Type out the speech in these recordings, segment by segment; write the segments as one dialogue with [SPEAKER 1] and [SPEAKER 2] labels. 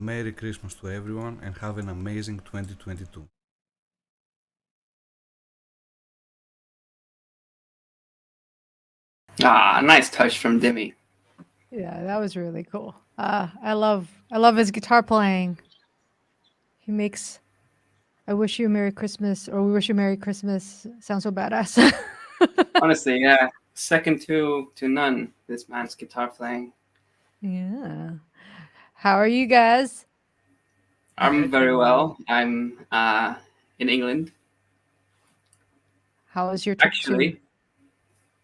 [SPEAKER 1] Merry Christmas to everyone and have an amazing 2022.
[SPEAKER 2] Ah, nice touch from Demi.
[SPEAKER 3] Yeah, that was really cool. I love his guitar playing. He makes I wish you a Merry Christmas or we wish you a Merry Christmas sounds so badass.
[SPEAKER 2] Honestly, yeah, second to none. This man's guitar playing.
[SPEAKER 3] Yeah. How are you guys?
[SPEAKER 2] I'm very well. I'm in England.
[SPEAKER 3] How was your trip to?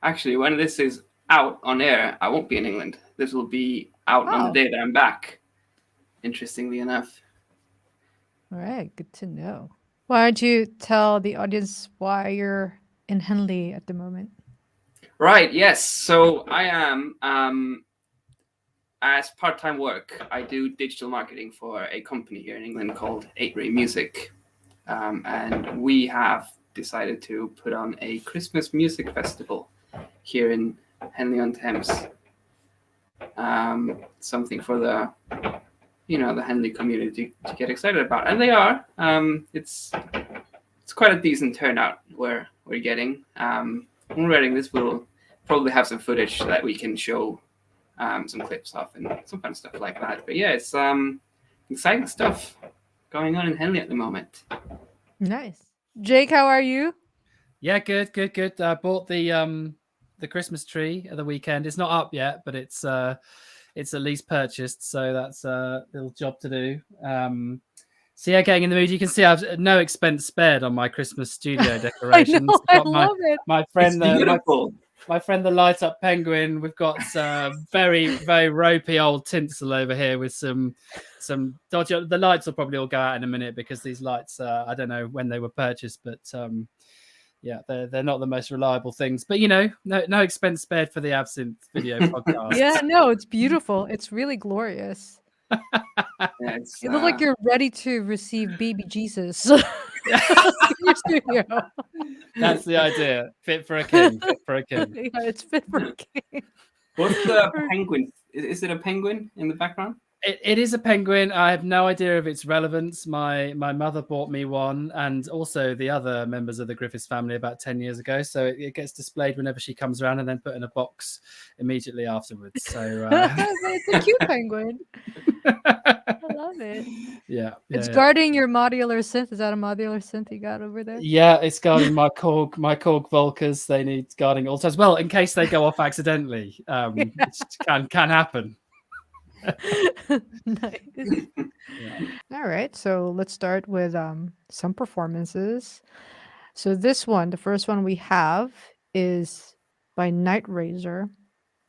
[SPEAKER 2] Actually, when this is out on air, I won't be in England. This will be out on the
[SPEAKER 3] Oh.
[SPEAKER 2] day that I'm back. Interestingly enough.
[SPEAKER 3] All right, good to know. Why don't you tell the audience why you're in Henley at the moment?
[SPEAKER 2] Right. Yes. So I am as part-time work. I do digital marketing for a company here in England called 8-Ray Music, and we have decided to put on a Christmas music festival here in Henley-on-Thames. Something for the Henley community to get excited about, and they are. It's quite a decent turnout we're getting. When we're writing this, we'll probably have some footage that we can show some clips of and some fun stuff like that. But yeah, it's exciting stuff going on in Henley at the moment.
[SPEAKER 3] Nice. Jake, how are you?
[SPEAKER 4] Yeah, good. I bought the Christmas tree at the weekend. It's not up yet, but it's at least purchased, so that's a little job to do. So yeah, getting in the mood. You can see I've no expense spared on my Christmas studio decorations.
[SPEAKER 3] I love it.
[SPEAKER 4] My friend,
[SPEAKER 2] It's beautiful.
[SPEAKER 4] my friend, the light up penguin. We've got some very ropey old tinsel over here with some dodgy. The lights will probably all go out in a minute because these lights, I don't know when they were purchased, but yeah, they're not the most reliable things. But no expense spared for the ABSYNTH video podcast.
[SPEAKER 3] Yeah, no, it's beautiful. It's really glorious.
[SPEAKER 2] Yeah,
[SPEAKER 3] You look like you're ready to receive baby Jesus in your studio.
[SPEAKER 4] That's the idea. Fit for a king.
[SPEAKER 3] Yeah, it's fit for a king.
[SPEAKER 2] What's the penguin? Is it a penguin in the background?
[SPEAKER 4] It is a penguin. I have no idea of its relevance. My mother bought me one, and also the other members of the Griffiths family about 10 years ago. So it gets displayed whenever she comes around and then put in a box immediately afterwards. So
[SPEAKER 3] it's a cute penguin. I love it.
[SPEAKER 4] Yeah.
[SPEAKER 3] It's guarding your modular synth. Is that a modular synth you got over there?
[SPEAKER 4] Yeah, it's guarding my Korg Volkers. They need guarding also as well in case they go off accidentally. Which can happen.
[SPEAKER 3] Nice. Yeah. All right, so let's start with some performances. So this one, the first one we have is by Night Razor,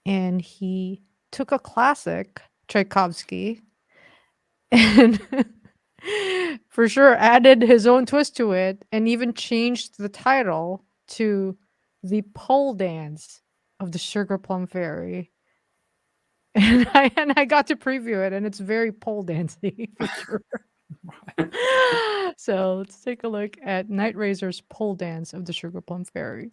[SPEAKER 3] and he took a classic Tchaikovsky and for sure added his own twist to it and even changed the title to The Pole Dance of the Sugar Plum Fairy. And I got to preview it, and it's very pole dancing for sure. So let's take a look at Night Razor's pole dance of the Sugar Plum Fairy.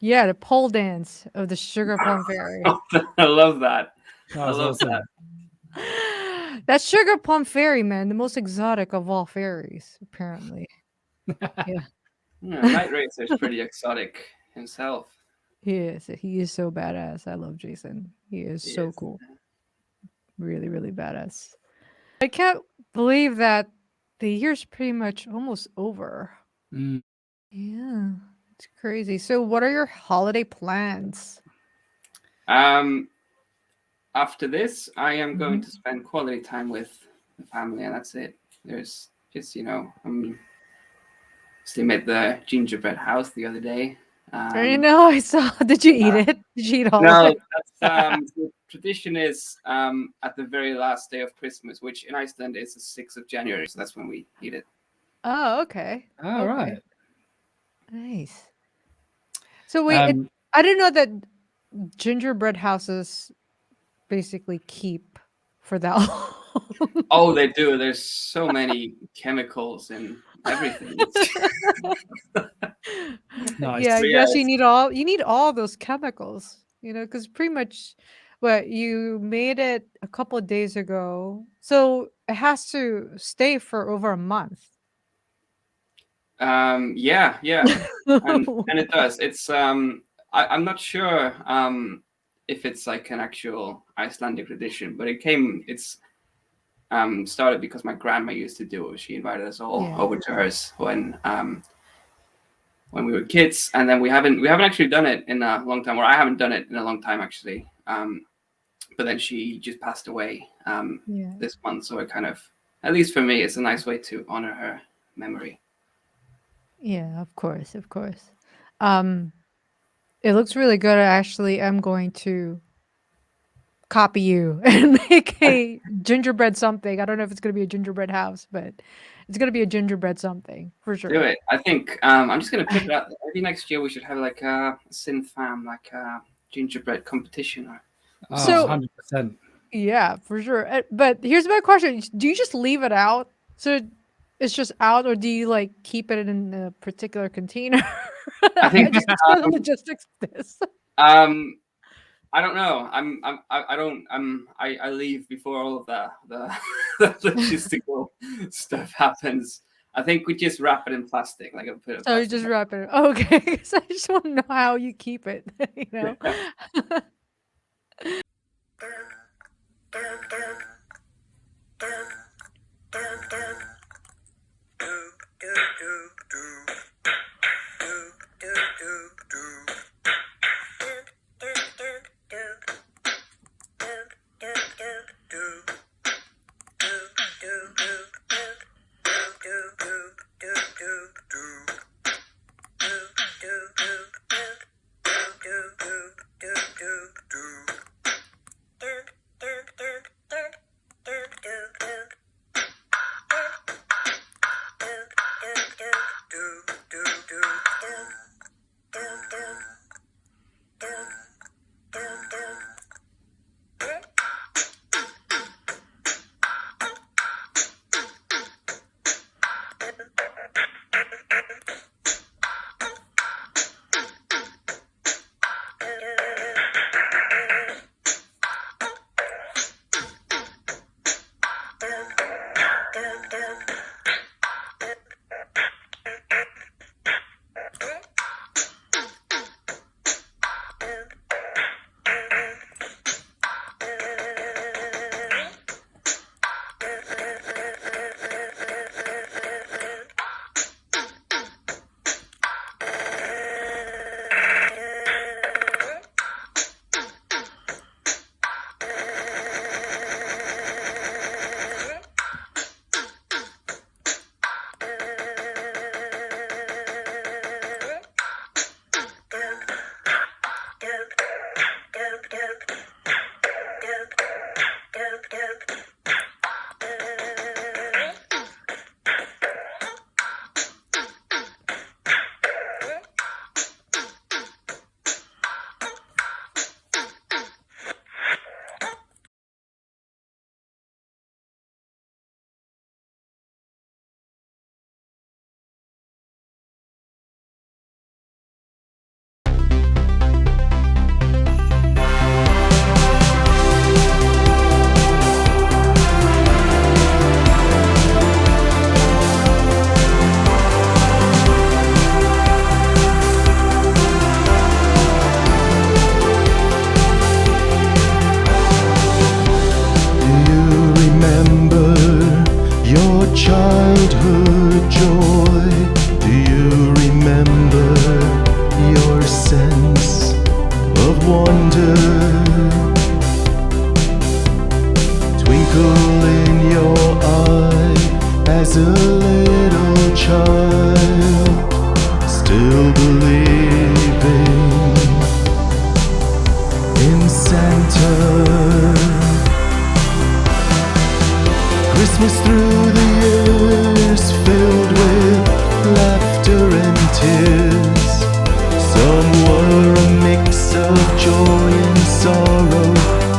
[SPEAKER 3] Yeah, the pole dance of the sugar plum fairy.
[SPEAKER 2] I love that.
[SPEAKER 4] That
[SPEAKER 2] I
[SPEAKER 4] was
[SPEAKER 2] love
[SPEAKER 4] awesome.
[SPEAKER 2] that.
[SPEAKER 3] That sugar plum fairy, man, the most exotic of all fairies, apparently. Yeah,
[SPEAKER 2] Night Racer is pretty exotic himself.
[SPEAKER 3] he is. He is so badass. I love Jason. He is
[SPEAKER 2] He
[SPEAKER 3] so
[SPEAKER 2] is.
[SPEAKER 3] cool. Really, really badass. I can't believe that the year's pretty much almost over.
[SPEAKER 4] Mm.
[SPEAKER 3] Yeah, it's crazy. So, what are your holiday plans?
[SPEAKER 2] After this, I am going
[SPEAKER 3] Mhm.
[SPEAKER 2] to spend quality time with the family, and that's it. There's just, still made the gingerbread house the other day.
[SPEAKER 3] I know. I saw. Did you eat it? Did you eat all of
[SPEAKER 2] No,
[SPEAKER 3] it?
[SPEAKER 2] that's the tradition is at the very last day of Christmas, which in Iceland is the 6th of January, so that's when we eat it.
[SPEAKER 3] Oh, okay.
[SPEAKER 4] All
[SPEAKER 3] Okay.
[SPEAKER 4] right.
[SPEAKER 3] Nice. So wait, I didn't know that gingerbread houses basically keep for that long.
[SPEAKER 2] Oh, they do. There's so many chemicals and everything.
[SPEAKER 4] Nice.
[SPEAKER 3] Yeah, I
[SPEAKER 2] But yeah,
[SPEAKER 3] guess you need all those chemicals, because pretty much what you made it a couple of days ago, so it has to stay for over a month.
[SPEAKER 2] yeah, and it does. It's I'm not sure if it's like an actual Icelandic tradition, but it's started because my grandma used to do it. She invited us all
[SPEAKER 3] Yeah.
[SPEAKER 2] over to hers when we were kids, and then we haven't actually done it in a long time, or I haven't done it in a long time actually. But then she just passed away
[SPEAKER 3] Yeah.
[SPEAKER 2] this month, so it kind of, at least for me, it's a nice way to honor her memory.
[SPEAKER 3] Yeah, of course, of course. Um, it looks really good. I actually am going to copy you and make a gingerbread something. I don't know if it's going to be a gingerbread house, but it's going to be a gingerbread something for
[SPEAKER 2] Do
[SPEAKER 3] sure.
[SPEAKER 2] it. I think I'm just gonna put it out there. Maybe next year we should have like a synth fam, like a gingerbread competition. Or
[SPEAKER 4] Oh,
[SPEAKER 3] So
[SPEAKER 4] 100%.
[SPEAKER 3] yeah, for sure. But here's my question: do you just leave it out? So it's just out, or do you like keep it in a particular container?
[SPEAKER 2] I think
[SPEAKER 3] I just explain the logistics of this.
[SPEAKER 2] I don't know. I don't I leave before all of the the logistical stuff happens. I think we just wrap it in plastic, like I put it in
[SPEAKER 3] So you
[SPEAKER 2] plastic
[SPEAKER 3] just wrap it. Okay, because I just want to know how you keep it. You know.
[SPEAKER 5] Santa. Christmas through the years, filled with laughter and tears. Some were a mix of joy and sorrow,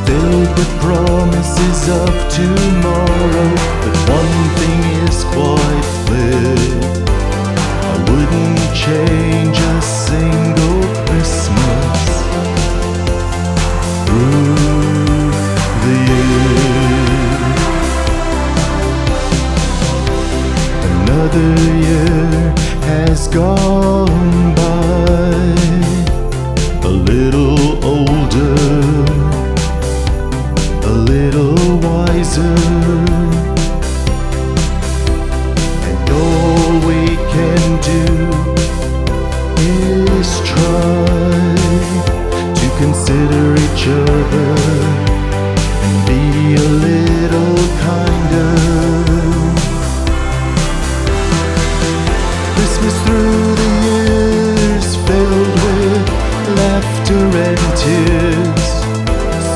[SPEAKER 5] filled with promises of tomorrow. But one thing is quite clear, I wouldn't change a single Christmas through the years. Another year has gone by, a little older, a little wiser, and all we can do is try to consider each other and be a little kinder. Christmas through the years, filled with laughter and tears.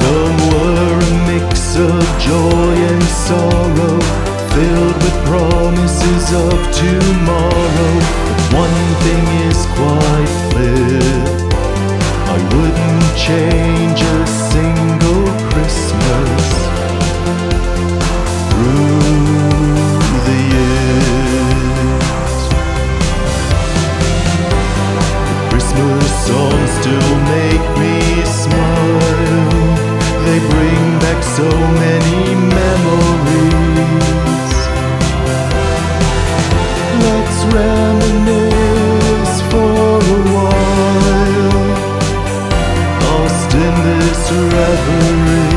[SPEAKER 5] Some were a mix of joy and sorrow, filled with promises of tomorrow. But one thing is quite clear, I wouldn't change a single Christmas through the years. Christmas songs still make me smile, they bring back so many memories. Let's reminisce for a while, lost in this reverie.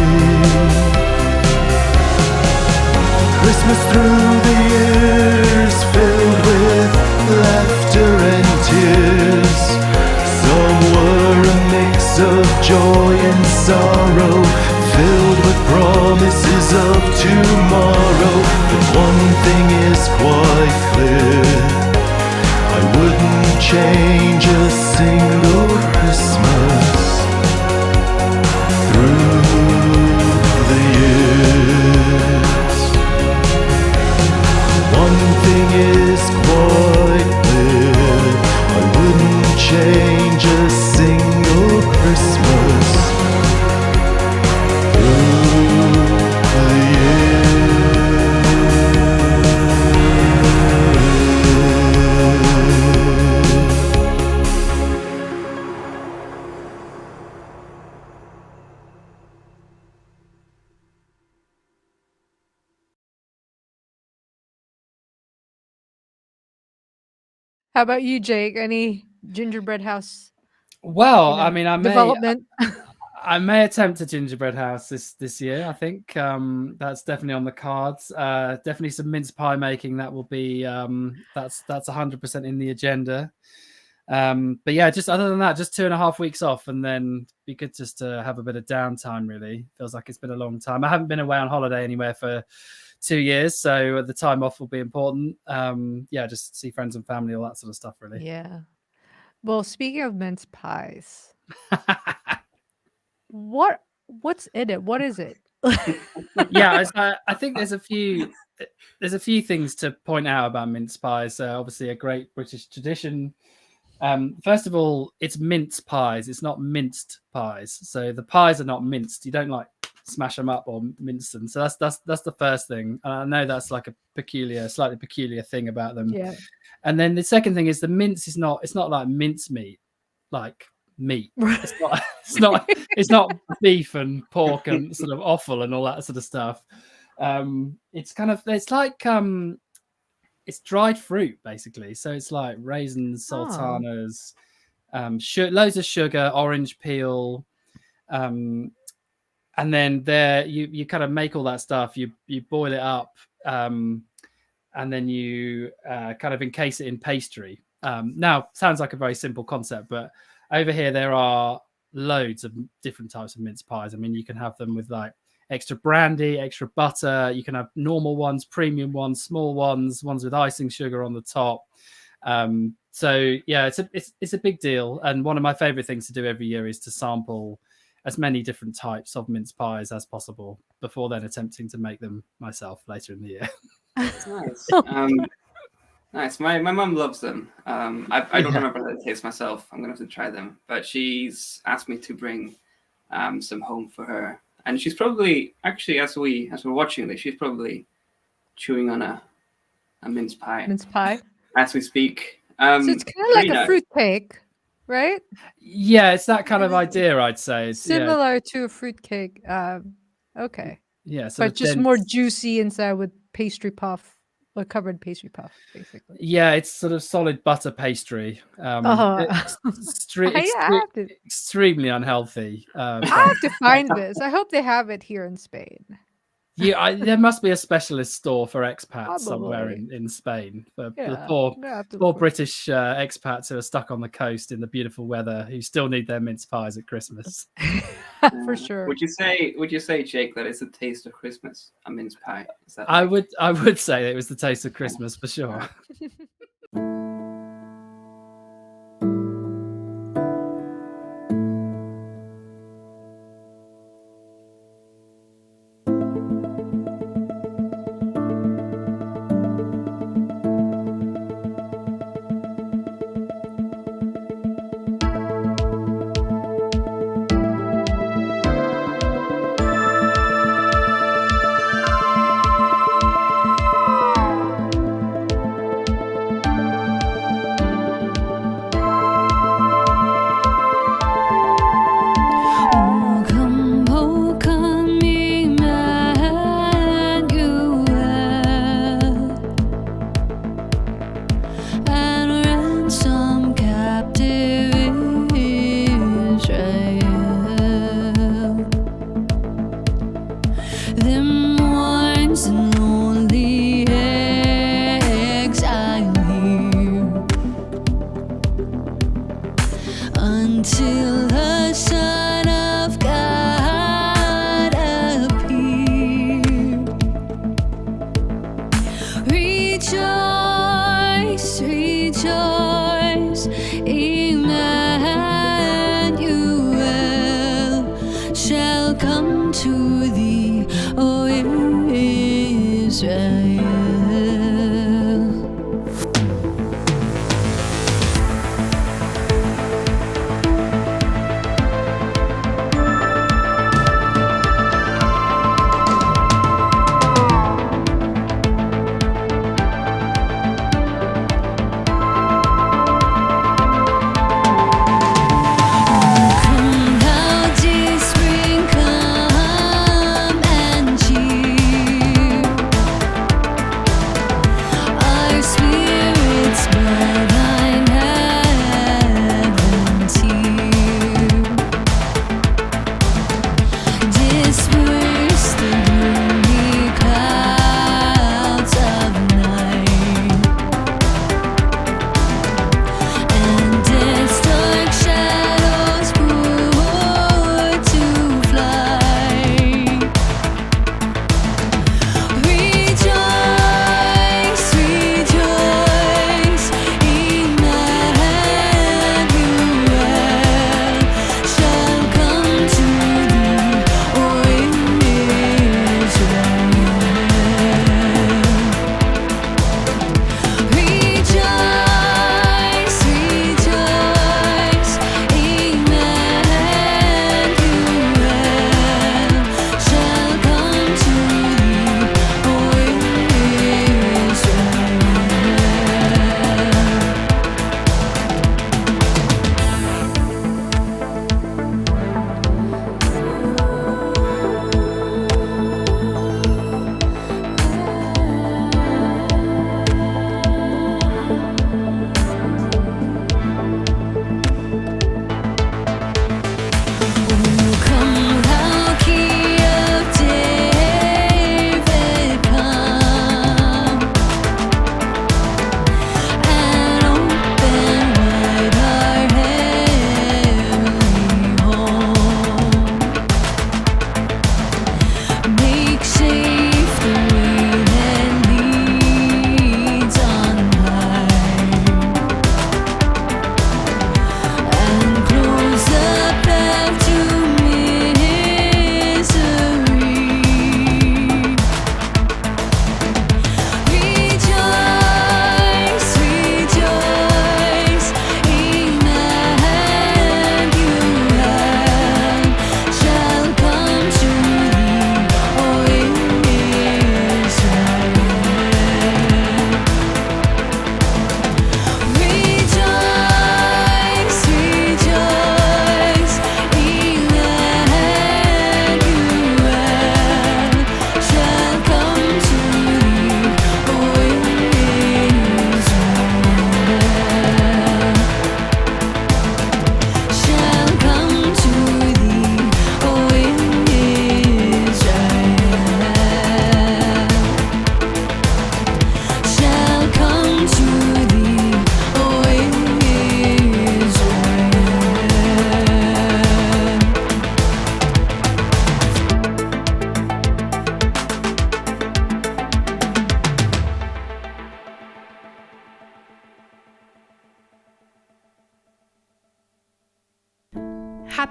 [SPEAKER 5] Christmas through the years, filled with laughter and tears. Some were a mix of joy and sorrow, filled with promises of tomorrow. But one thing is quite clear, I wouldn't change a single Christmas through the years. One thing is quite clear, I wouldn't change a single Christmas through the
[SPEAKER 3] How about you, Jake? Any gingerbread house
[SPEAKER 4] Well,
[SPEAKER 3] you know,
[SPEAKER 4] I mean,
[SPEAKER 3] development?
[SPEAKER 4] I may attempt a gingerbread house this year. I think that's definitely on the cards. Definitely some mince pie making. That will be that's 100% in the agenda. But yeah, just other than that, just 2.5 weeks off, and then be good just to have a bit of downtime. Really feels like it's been a long time. I haven't been away on holiday anywhere for 2 years, so the time off will be important. Yeah, just see friends and family, all that sort of stuff. Really.
[SPEAKER 3] Yeah. Well, speaking of mince pies, what's in it? What is it?
[SPEAKER 4] Yeah, I think there's a few things to point out about mince pies. Obviously, a great British tradition. First of all, it's mince pies. It's not minced pies. So the pies are not minced. You don't like smash them up or mince them. So that's the first thing. And I know that's like a slightly peculiar thing about them.
[SPEAKER 3] Yeah.
[SPEAKER 4] And then the second thing is the mince is not. It's not like mince meat, like meat. It's not beef and pork and sort of offal and all that sort of stuff. It's like it's dried fruit basically. So it's like raisins, sultanas, loads of sugar, orange peel, and then there you kind of make all that stuff. You boil it up, and then you kind of encase it in pastry. Now sounds like a very simple concept, but over here there are loads of different types of mince pies. I mean, you can have them with like extra brandy, extra butter. You can have normal ones, premium ones, small ones with icing sugar on the top. So yeah, it's a big deal. And one of my favorite things to do every year is to sample as many different types of mince pies as possible before then attempting to make them myself later in the year.
[SPEAKER 2] It's nice. Nice. My mum loves them. I don't remember how they taste myself. I'm gonna have to try them. But she's asked me to bring some home for her, and she's probably actually as we're watching this, she's probably chewing on a mince pie
[SPEAKER 3] Mince pie.
[SPEAKER 2] as we speak.
[SPEAKER 3] So it's kind of like a fruit cake, right?
[SPEAKER 4] Yeah, it's that kind of idea, I'd say. It's,
[SPEAKER 3] Similar to a fruit cake. Okay.
[SPEAKER 4] Yeah, so
[SPEAKER 3] But just more juicy inside with pastry puff, or covered pastry puff, basically.
[SPEAKER 4] Yeah, it's sort of solid butter pastry. It's extremely unhealthy.
[SPEAKER 3] I have to find this. I hope they have it here in Spain.
[SPEAKER 4] Yeah, there must be a specialist store for expats
[SPEAKER 3] Probably.
[SPEAKER 4] somewhere in Spain. For the
[SPEAKER 3] Yeah,
[SPEAKER 4] poor
[SPEAKER 3] I'm gonna have to
[SPEAKER 4] poor
[SPEAKER 3] look.
[SPEAKER 4] British expats who are stuck on the coast in the beautiful weather, who still need their mince pies at Christmas.
[SPEAKER 3] For sure.
[SPEAKER 2] Would you say, Jake, that it's a taste of Christmas, a mince pie? Is that
[SPEAKER 4] I would say it was the taste of Christmas for sure.
[SPEAKER 6] Until the Son of God appear. Rejoice, rejoice, Emmanuel shall come to thee, O Israel. Come, thou dear spring, come.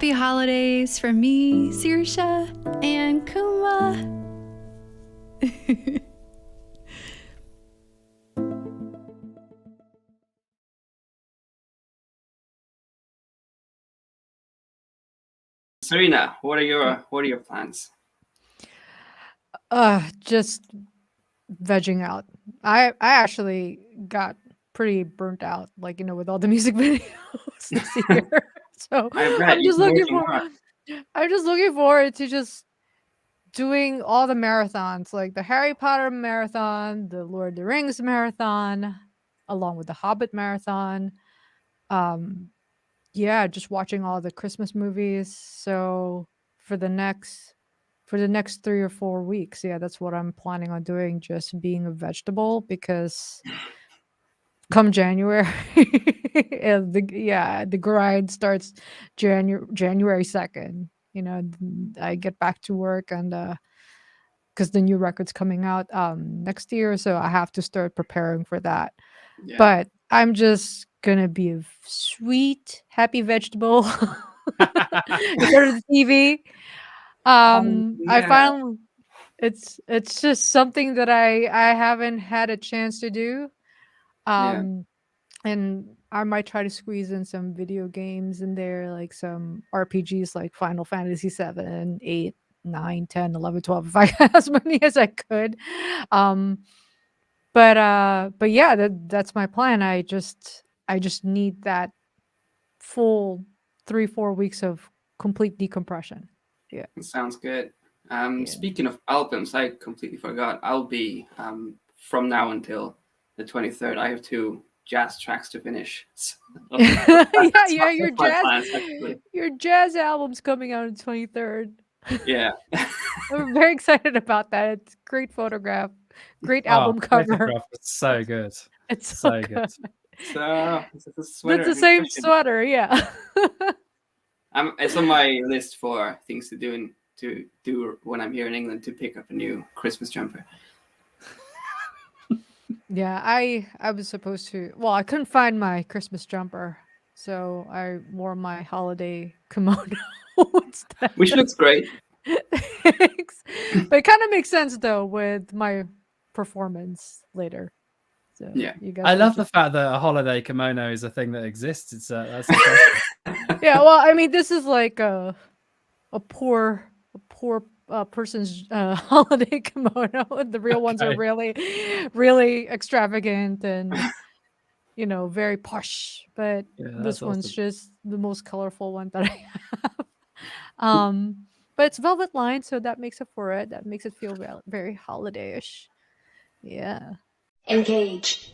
[SPEAKER 6] happy holidays from me, Sirsha, and Kuma.
[SPEAKER 2] Serena, what are your plans?
[SPEAKER 3] Just vegging out. I actually got pretty burnt out, like, with all the music videos this year. So
[SPEAKER 2] I bet you've been working hard.
[SPEAKER 3] I'm just looking forward to just doing all the marathons, like the Harry Potter marathon, the Lord of the Rings marathon, along with the Hobbit marathon. Yeah, just watching all the Christmas movies. So for the next 3 or 4 weeks, yeah, that's what I'm planning on doing, just being a vegetable, because come January, the grind starts January 2nd. I get back to work, and because the new record's coming out next year, so I have to start preparing for that.
[SPEAKER 2] Yeah.
[SPEAKER 3] But I'm just gonna be a sweet, happy vegetable in front of the TV. I
[SPEAKER 2] yeah.
[SPEAKER 3] finally, it's just something that I haven't had a chance to do.
[SPEAKER 2] Yeah.
[SPEAKER 3] And I might try to squeeze in some video games in there, like some RPGs like Final Fantasy 7, 8, 9, 10, 11, 12, if I had as many as I could. But yeah, that's my plan. I just need that full 3-4 weeks of complete decompression. Yeah.
[SPEAKER 2] It sounds good.
[SPEAKER 3] Yeah.
[SPEAKER 2] Speaking of albums, I completely forgot. I'll be from now until the 23rd. I have 2 jazz tracks to finish. So
[SPEAKER 3] yeah, your
[SPEAKER 2] that's my
[SPEAKER 3] jazz
[SPEAKER 2] plans, actually.
[SPEAKER 3] your jazz album's coming out on the 23rd.
[SPEAKER 2] Yeah.
[SPEAKER 3] I'm very excited about that. It's a great photograph, great album cover.
[SPEAKER 4] Photograph was so good.
[SPEAKER 3] It's
[SPEAKER 4] So good.
[SPEAKER 2] So it's a sweater.
[SPEAKER 3] It's the same
[SPEAKER 2] question.
[SPEAKER 3] sweater, yeah.
[SPEAKER 2] It's on my list for things to do when I'm here in England, to pick up a new Christmas jumper.
[SPEAKER 3] Yeah, I was supposed to. Well, I couldn't find my Christmas jumper, so I wore my holiday kimono instead.
[SPEAKER 2] Which looks great.
[SPEAKER 3] Thanks. But it kind of makes sense though with my performance later. So
[SPEAKER 2] Yeah.
[SPEAKER 3] you guys
[SPEAKER 4] I
[SPEAKER 3] will
[SPEAKER 4] love the
[SPEAKER 3] just-
[SPEAKER 4] fact that a holiday kimono is a thing that exists. It's that's impressive.
[SPEAKER 3] Yeah, well, I mean, this is like a poor person's holiday kimono. The real ones are
[SPEAKER 4] Okay.
[SPEAKER 3] really, really extravagant and very posh. But
[SPEAKER 4] Yeah,
[SPEAKER 3] this
[SPEAKER 4] that's
[SPEAKER 3] one's
[SPEAKER 4] awesome.
[SPEAKER 3] just the most colorful one that I have. But it's velvet lined, so that makes up for it. That makes it feel very holiday-ish. Yeah.
[SPEAKER 7] Engage.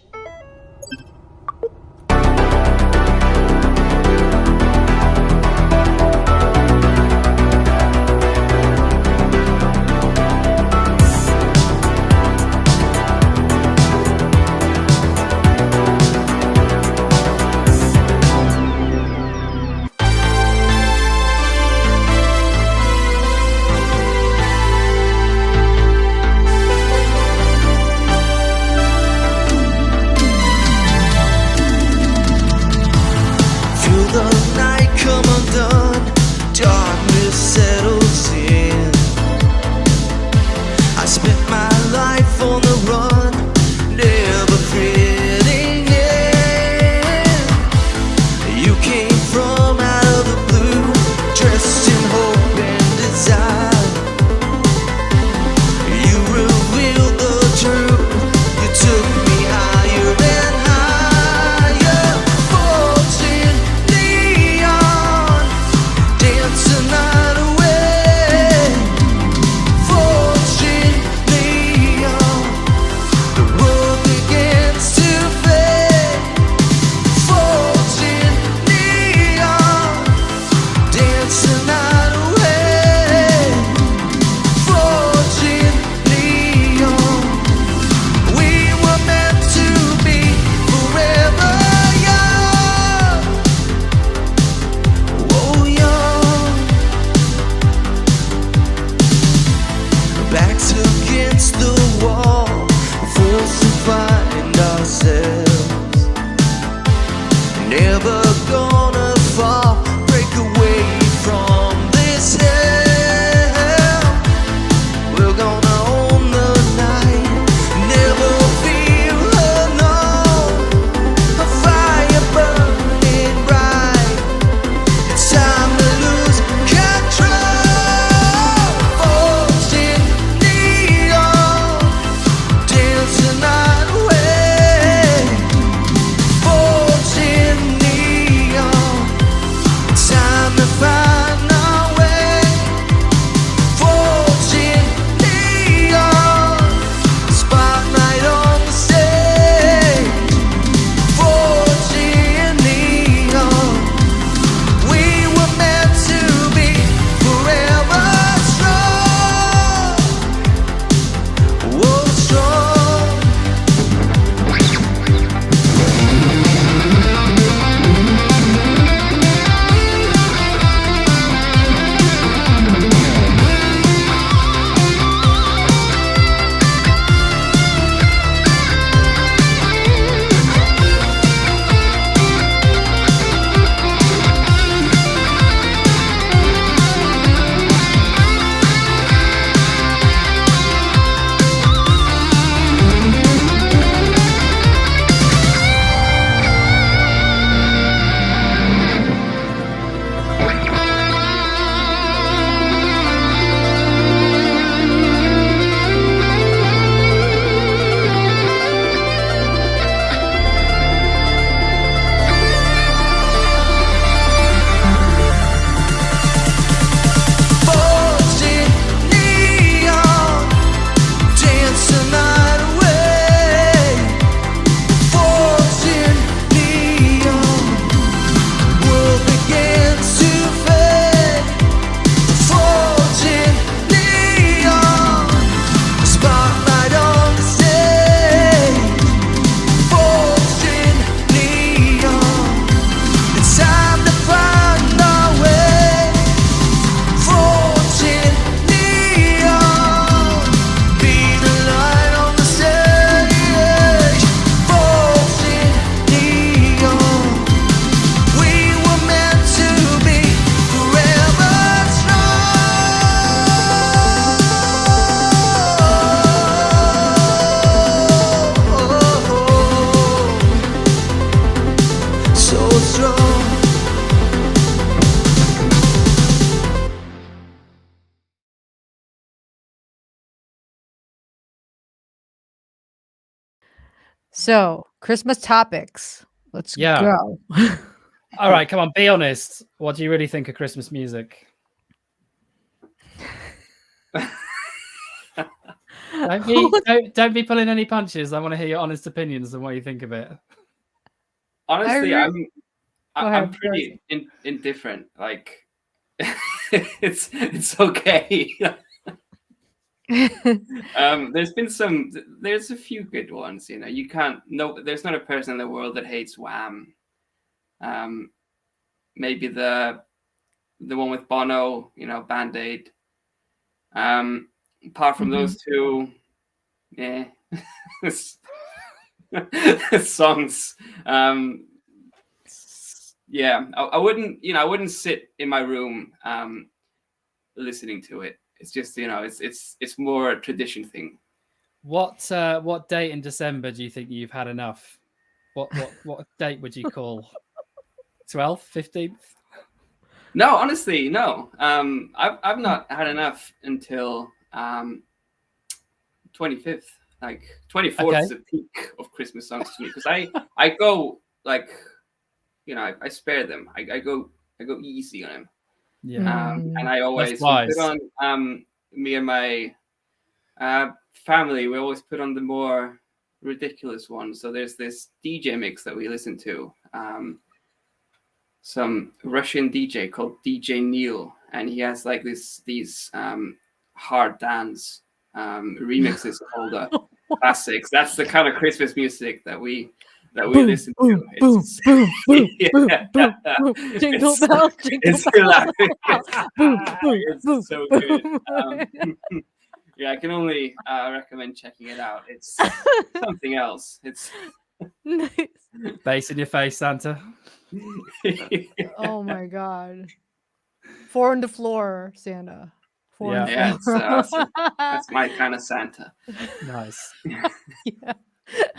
[SPEAKER 3] So, Christmas topics. Let's
[SPEAKER 4] Yeah.
[SPEAKER 3] go.
[SPEAKER 4] All right, come on, be honest. What do you really think of Christmas music? Don't be pulling any punches. I want to hear your honest opinions on what you think of it.
[SPEAKER 2] Honestly,
[SPEAKER 3] Go
[SPEAKER 2] I'm
[SPEAKER 3] ahead,
[SPEAKER 2] pretty indifferent. Like, it's okay. There's a few good ones. You know, you can't. No, there's not a person in the world that hates Wham. Maybe the one with Bono. You know, Band Aid. Apart from those two, yeah, songs. Yeah, I wouldn't sit in my room listening to it. It's just, you know, it's more a tradition thing.
[SPEAKER 4] What date in December do you think you've had enough? What date would you call? 12th, 15th?
[SPEAKER 2] No, honestly, no. I've not had enough until 25th. Like 24th is the peak of Christmas songs to me, because I go like, you know, I spare them. I go easy on them.
[SPEAKER 4] Yeah.
[SPEAKER 2] And I always
[SPEAKER 4] put
[SPEAKER 2] on me and my family. We always put on the more ridiculous ones. So there's this DJ mix that we listen to. Some Russian DJ called DJ Neil, and he has like these hard dance remixes of all the classics. That's the kind of Christmas music that we listen to.
[SPEAKER 3] Jingle bells,
[SPEAKER 2] It's so good. Yeah, I can only recommend checking it out. It's something else. It's
[SPEAKER 3] nice.
[SPEAKER 4] Bass in your face, Santa.
[SPEAKER 3] Oh my god. 4 on the floor, Santa. 4 on the
[SPEAKER 2] Yeah,
[SPEAKER 3] floor.
[SPEAKER 2] that's my kind of Santa.
[SPEAKER 4] Nice.
[SPEAKER 3] Yeah.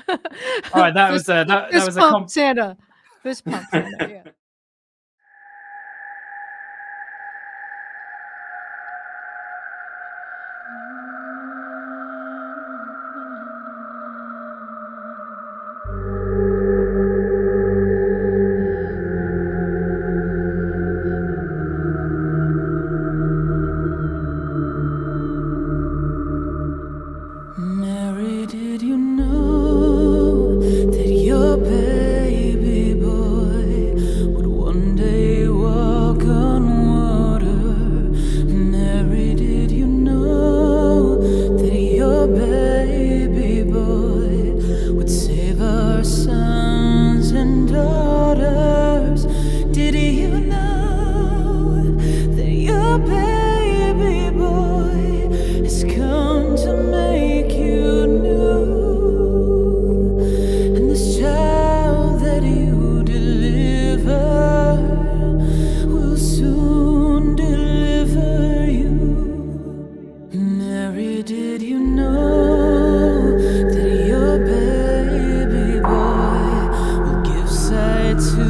[SPEAKER 4] All right, that was a
[SPEAKER 3] Santa. Fist pump Santa. Yeah.
[SPEAKER 5] Mary, did you know that your baby boy would one day walk on water? Mary, did you know that your baby boy would save our sons and daughters? Did you know that your baby boy has come to make you new? And this child that you deliver will soon deliver you. Mary, did you know that your baby boy will give sight to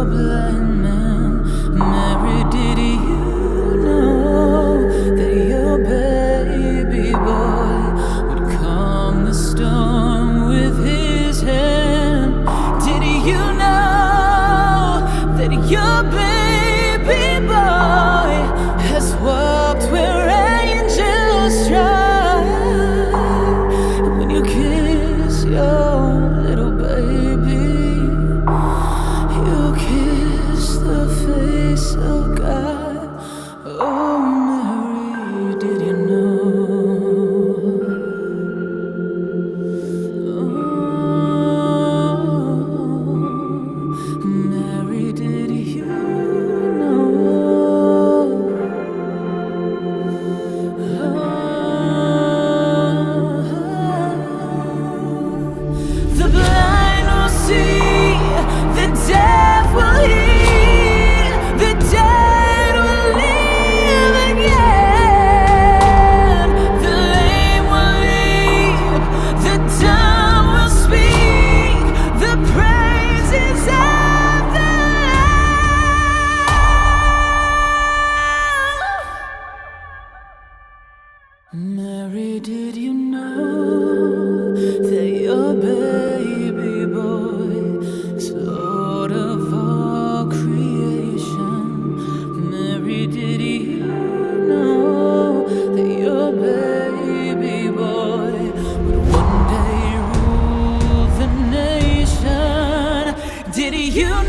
[SPEAKER 5] a blind man? Mary, did you know that your baby boy would calm the storm with his hand? Did you know that your baby boy has walked where angels trod? Mary, did you know that your baby boy is Lord of all creation? Mary, did you know that your baby boy would one day rule the nation? Did you know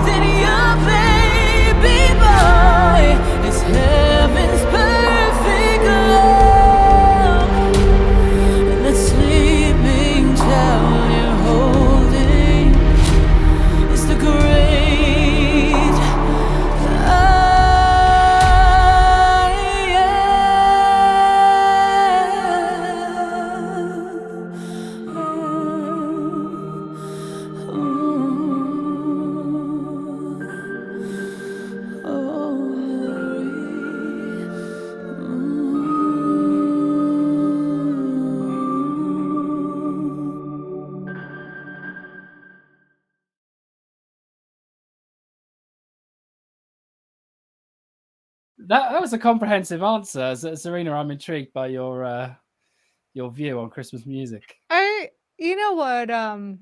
[SPEAKER 5] that your baby boy is heaven's perfect love? And that sleeping child you're holding is the great I
[SPEAKER 4] That was a comprehensive answer, Serena. I'm intrigued by your view on Christmas music.
[SPEAKER 3] You know what? I'm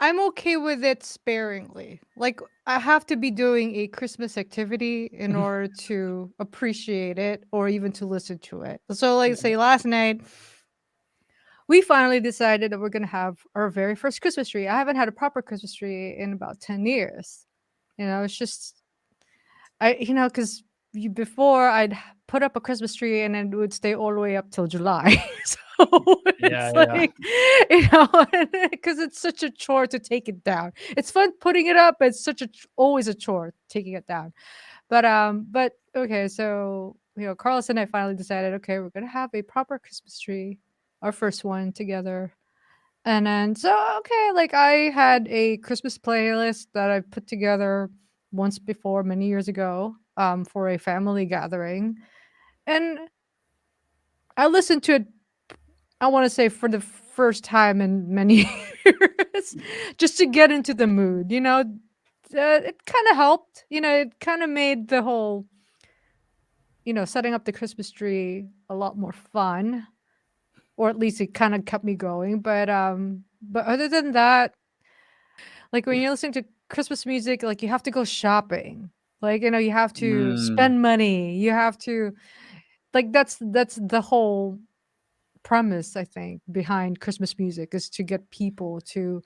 [SPEAKER 3] okay with it sparingly. Like, I have to be doing a Christmas activity in order to appreciate it or even to listen to it. So, like, say last night, we finally decided that we're gonna have our very first Christmas tree. I haven't had a proper Christmas tree in about 10 years. It's just because before put up a Christmas tree and then it would stay all the way up till July. So
[SPEAKER 4] Yeah,
[SPEAKER 3] it's
[SPEAKER 4] yeah.
[SPEAKER 3] like, because it's such a chore to take it down. It's fun putting it up, but it's always a chore taking it down. But okay, so Carlos and I finally decided, okay, we're gonna have a proper Christmas tree, our first one together. And then okay, like I had a Christmas playlist that I put together once before many years ago for a family gathering. And I listened to it, I want to say for the first time in many years, just to get into the mood. It kind of helped. It kind of made the whole, setting up the Christmas tree a lot more fun, or at least it kind of kept me going. But other than that, like when you're listening to Christmas music, like you have to go shopping. Like, you have to spend money. You have to, like, that's the whole premise, I think, behind Christmas music, is to get people to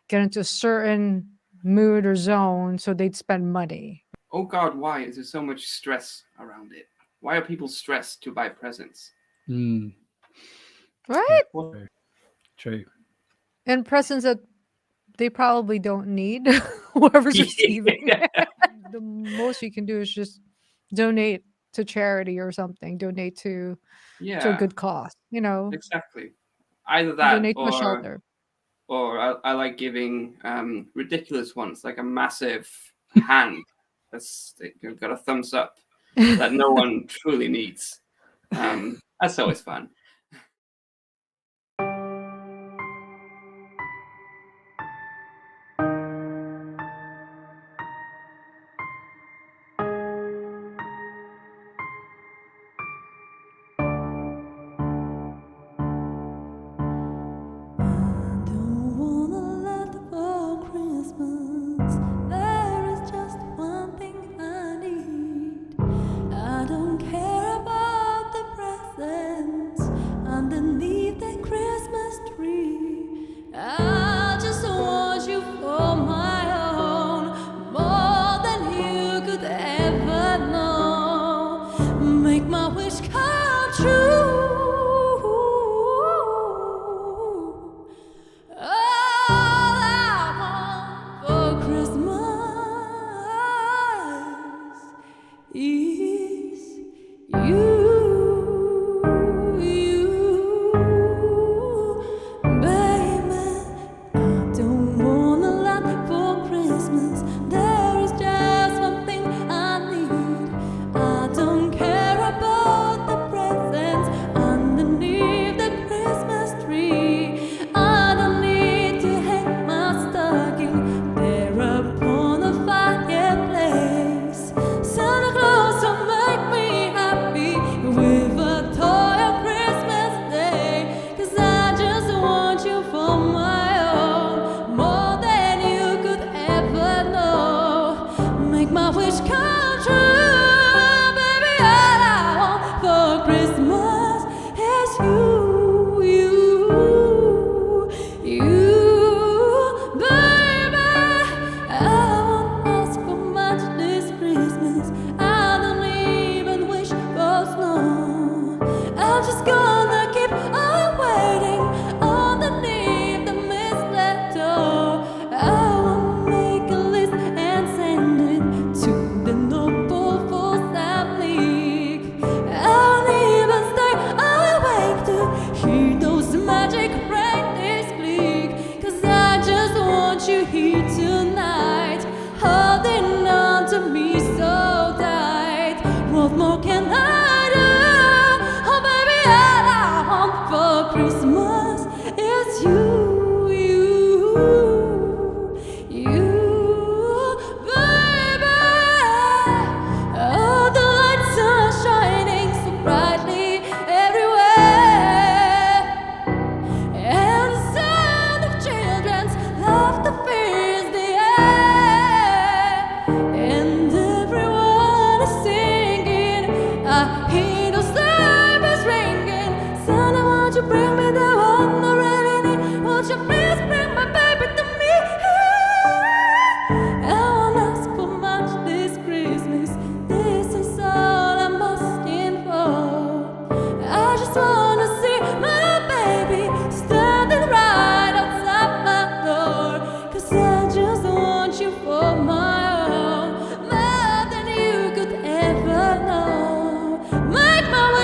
[SPEAKER 3] get into a certain mood or zone so they'd spend money.
[SPEAKER 2] Oh God, why is there so much stress around it? Why are people stressed to buy presents?
[SPEAKER 3] Right?
[SPEAKER 4] True.
[SPEAKER 3] And presents that they probably don't need, whoever's receiving it. The most you can do is just donate to charity or something. Donate to a good cause.
[SPEAKER 2] Exactly. Either that
[SPEAKER 3] donate to a shelter.
[SPEAKER 2] Or I like giving ridiculous ones, like a massive hand that's got a thumbs up that no one truly needs. That's always fun.
[SPEAKER 5] Santa Claus to make me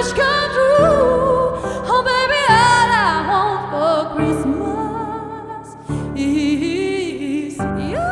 [SPEAKER 5] wish come true. Oh, baby, all I want for Christmas is you.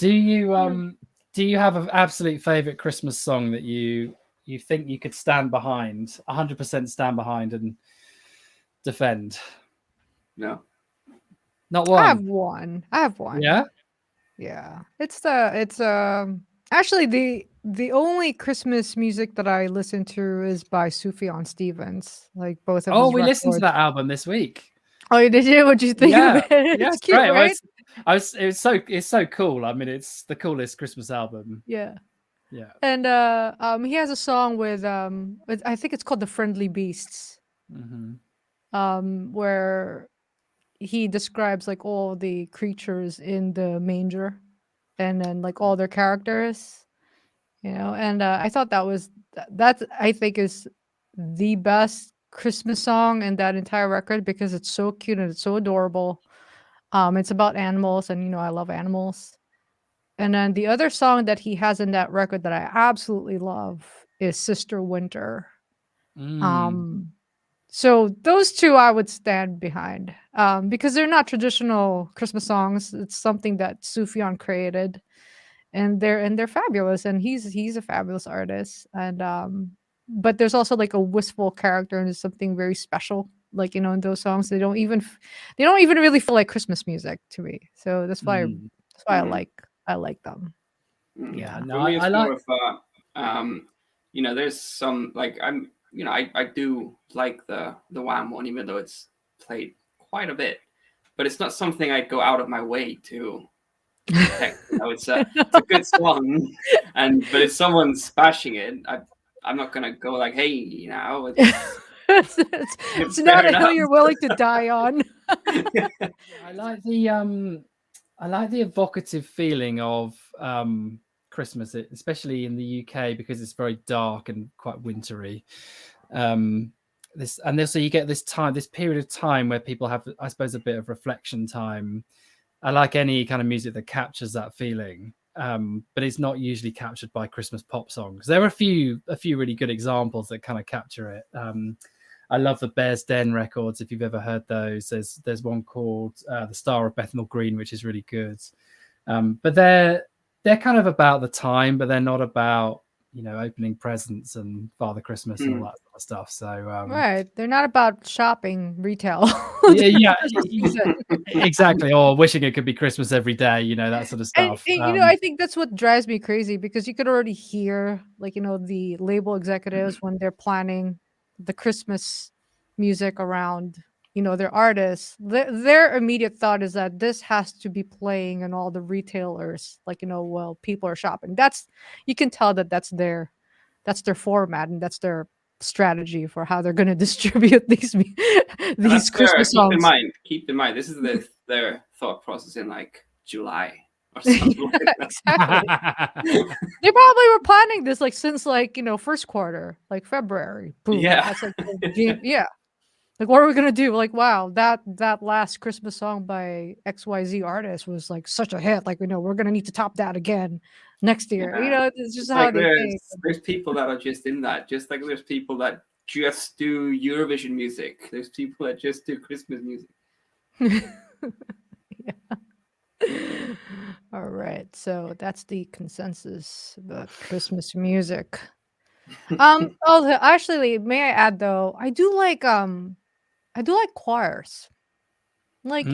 [SPEAKER 4] Do you have an absolute favorite Christmas song that you think you could stand behind, 100% stand behind and defend?
[SPEAKER 2] No.
[SPEAKER 4] Not
[SPEAKER 3] I have
[SPEAKER 4] one.
[SPEAKER 3] one. I have one.
[SPEAKER 4] Yeah.
[SPEAKER 3] Yeah. It's actually the only Christmas music that I listen to is by Sufjan Stevens. Like both of
[SPEAKER 4] Oh,
[SPEAKER 3] his
[SPEAKER 4] we listened to
[SPEAKER 3] records.
[SPEAKER 4] that album this week.
[SPEAKER 3] Oh, did you? What'd you think
[SPEAKER 4] Yeah,
[SPEAKER 3] of it?
[SPEAKER 4] yeah,
[SPEAKER 3] It's
[SPEAKER 4] it's
[SPEAKER 3] cute,
[SPEAKER 4] great.
[SPEAKER 3] right?
[SPEAKER 4] It's so cool. I mean, it's the coolest Christmas album.
[SPEAKER 3] Yeah.
[SPEAKER 4] Yeah.
[SPEAKER 3] And he has a song with I think it's called The Friendly Beasts.
[SPEAKER 4] Hmm.
[SPEAKER 3] Where he describes like all the creatures in the manger and then like all their characters, and I thought that I think is the best Christmas song in that entire record because it's so cute and it's so adorable. It's about animals, and I love animals. And then the other song that he has in that record that I absolutely love is Sister Winter. Um, so those two I would stand behind, because they're not traditional Christmas songs. It's something that Sufjan created, and they're fabulous. And he's a fabulous artist. And but there's also like a wistful character, and there's something very special, like in those songs. They don't even really feel like Christmas music to me. So that's why I like them.
[SPEAKER 4] Yeah.
[SPEAKER 2] For
[SPEAKER 4] No,
[SPEAKER 2] me, it's
[SPEAKER 4] I
[SPEAKER 2] more
[SPEAKER 4] like.
[SPEAKER 2] of there's some like I do like the Wham one, even though it's played quite a bit, but it's not something I'd go out of my way to protect. It's a good song, but if someone's bashing it, I'm not gonna go like, hey,
[SPEAKER 3] It's
[SPEAKER 2] fair
[SPEAKER 3] not a hill
[SPEAKER 2] enough.
[SPEAKER 3] you're willing to die on.
[SPEAKER 4] I like the evocative feeling of Christmas, especially in the UK, because it's very dark and quite wintry. So you get this period of time where people have, I suppose, a bit of reflection time. I like any kind of music that captures that feeling, but it's not usually captured by Christmas pop songs. There are a few really good examples that kind of capture it. I love the Bears Den records. If you've ever heard those, there's one called "The Star of Bethnal Green," which is really good. But they're kind of about the time, but they're not about opening presents and Father Christmas and all that sort of stuff. So
[SPEAKER 3] Right, they're not about shopping retail.
[SPEAKER 4] yeah,
[SPEAKER 3] Christmas season.
[SPEAKER 4] exactly. Or wishing it could be Christmas every day. That sort of
[SPEAKER 3] And,
[SPEAKER 4] stuff.
[SPEAKER 3] I think that's what drives me crazy because you could already hear, like, the label executives when they're planning the Christmas music around, their artists. Their immediate thought is that this has to be playing in all the retailers, like, while people are shopping. You can tell that that's their format and that's their strategy for how they're going to distribute these Christmas songs.
[SPEAKER 2] Keep in mind, this is their thought process in like July or something like that.
[SPEAKER 3] Exactly. They probably were planning this like since first quarter, like February. Boom.
[SPEAKER 2] Yeah.
[SPEAKER 3] That's like yeah. Like, what are we gonna do? Like, wow, that last Christmas song by XYZ artist was like such a hit. Like, we're gonna need to top that again next year.
[SPEAKER 2] Yeah.
[SPEAKER 3] It's just
[SPEAKER 2] It's
[SPEAKER 3] how
[SPEAKER 2] like
[SPEAKER 3] they think.
[SPEAKER 2] there's people that are just in that. Just like there's people that just do Eurovision music. There's people that just do Christmas music.
[SPEAKER 3] Yeah. All right, so that's the consensus about Christmas music. Also, actually, may I add though, I do like choirs, like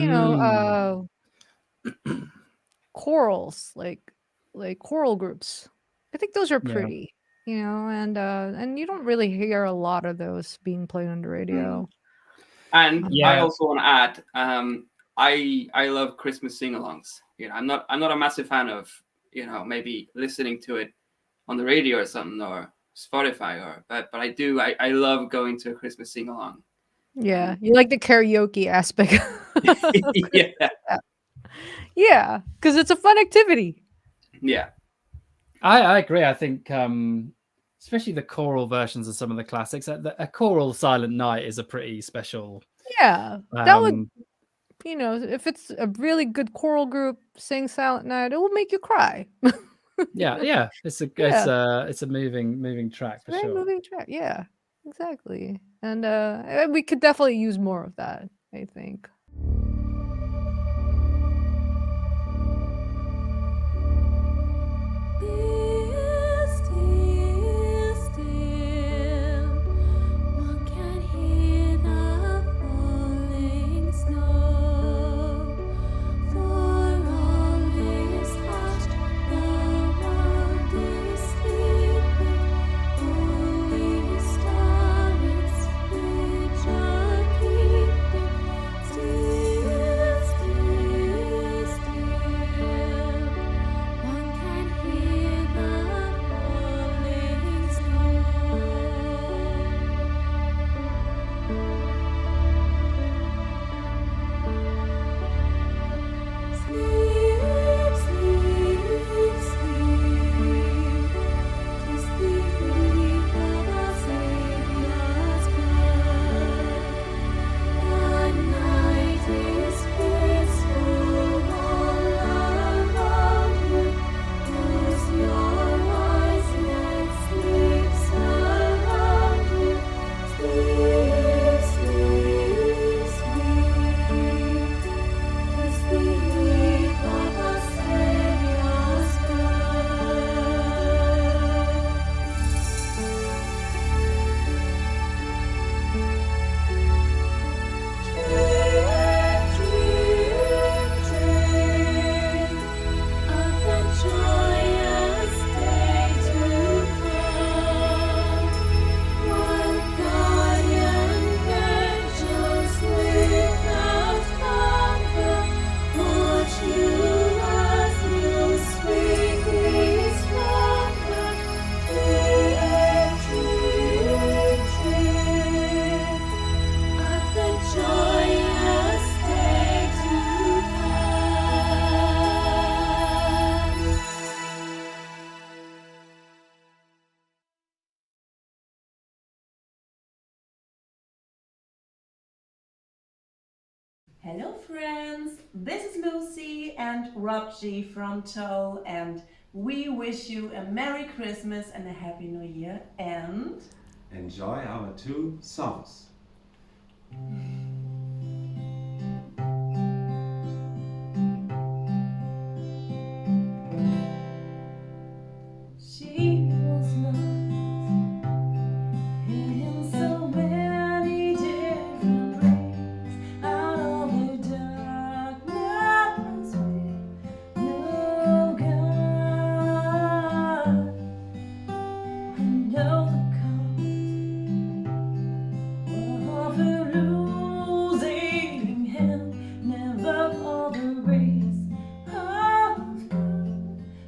[SPEAKER 3] chorals, like choral groups. I think those are
[SPEAKER 4] Yeah.
[SPEAKER 3] pretty. and you don't really hear a lot of those being played on the radio.
[SPEAKER 2] And I
[SPEAKER 4] Yeah.
[SPEAKER 2] also want to add, I love Christmas sing-alongs. I'm not a massive fan of maybe listening to it on the radio or something or Spotify but I do. I love going to a Christmas sing-along.
[SPEAKER 3] Yeah, you like the karaoke aspect.
[SPEAKER 2] Yeah.
[SPEAKER 3] Yeah, because it's a fun activity.
[SPEAKER 2] Yeah.
[SPEAKER 4] I agree. I think especially the choral versions of some of the classics. A choral Silent Night is a pretty special.
[SPEAKER 3] Yeah, that would, if it's a really good choral group sing Silent Night, it will make you cry.
[SPEAKER 4] Yeah. It's a moving track for
[SPEAKER 3] Very
[SPEAKER 4] sure.
[SPEAKER 3] moving track. Yeah, exactly. And we could definitely use more of that, I think.
[SPEAKER 5] Be still, still. One can hear the falling snow. For all is hushed, the world is sleeping. Only star its vigil keeping. Still, still, still. One can hear the falling snow. Sleep, sleep, sleep. 'Tis the eve of our Saviour's birth. The night is peaceful all around you. Close your eyes, let sleep surround you. Sleep, sleep, sleep. 'Tis the eve of our Saviour's birth. Dream, dream, of the joyous day to come. While guardian angels without number watch you as you sweetly slumber. Dream, dream, dream of the joyous day to come.
[SPEAKER 7] Hello friends, this is Lucy and Rob G from Toe, and we wish you a Merry Christmas and a Happy New Year, and
[SPEAKER 8] enjoy our 2 songs.
[SPEAKER 5] She was lost in so many different ways. Out of the darkness with no God. I know the cost of her losing him. Never all the race of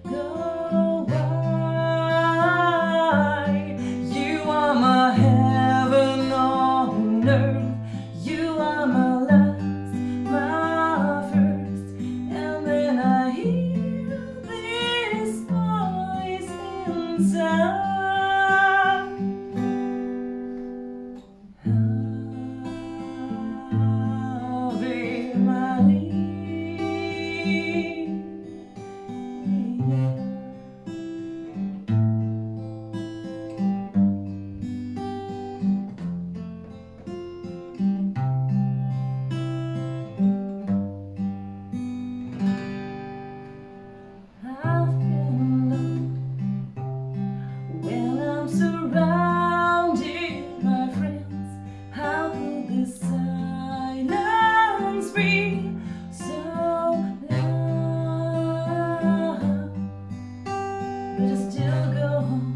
[SPEAKER 5] go by. You are my heaven on earth. You are my last, my first. And then I hear this voice inside. Ave Maria. I've been alone when I'm surrounded by friends. How could this silence be so loud? But I still go home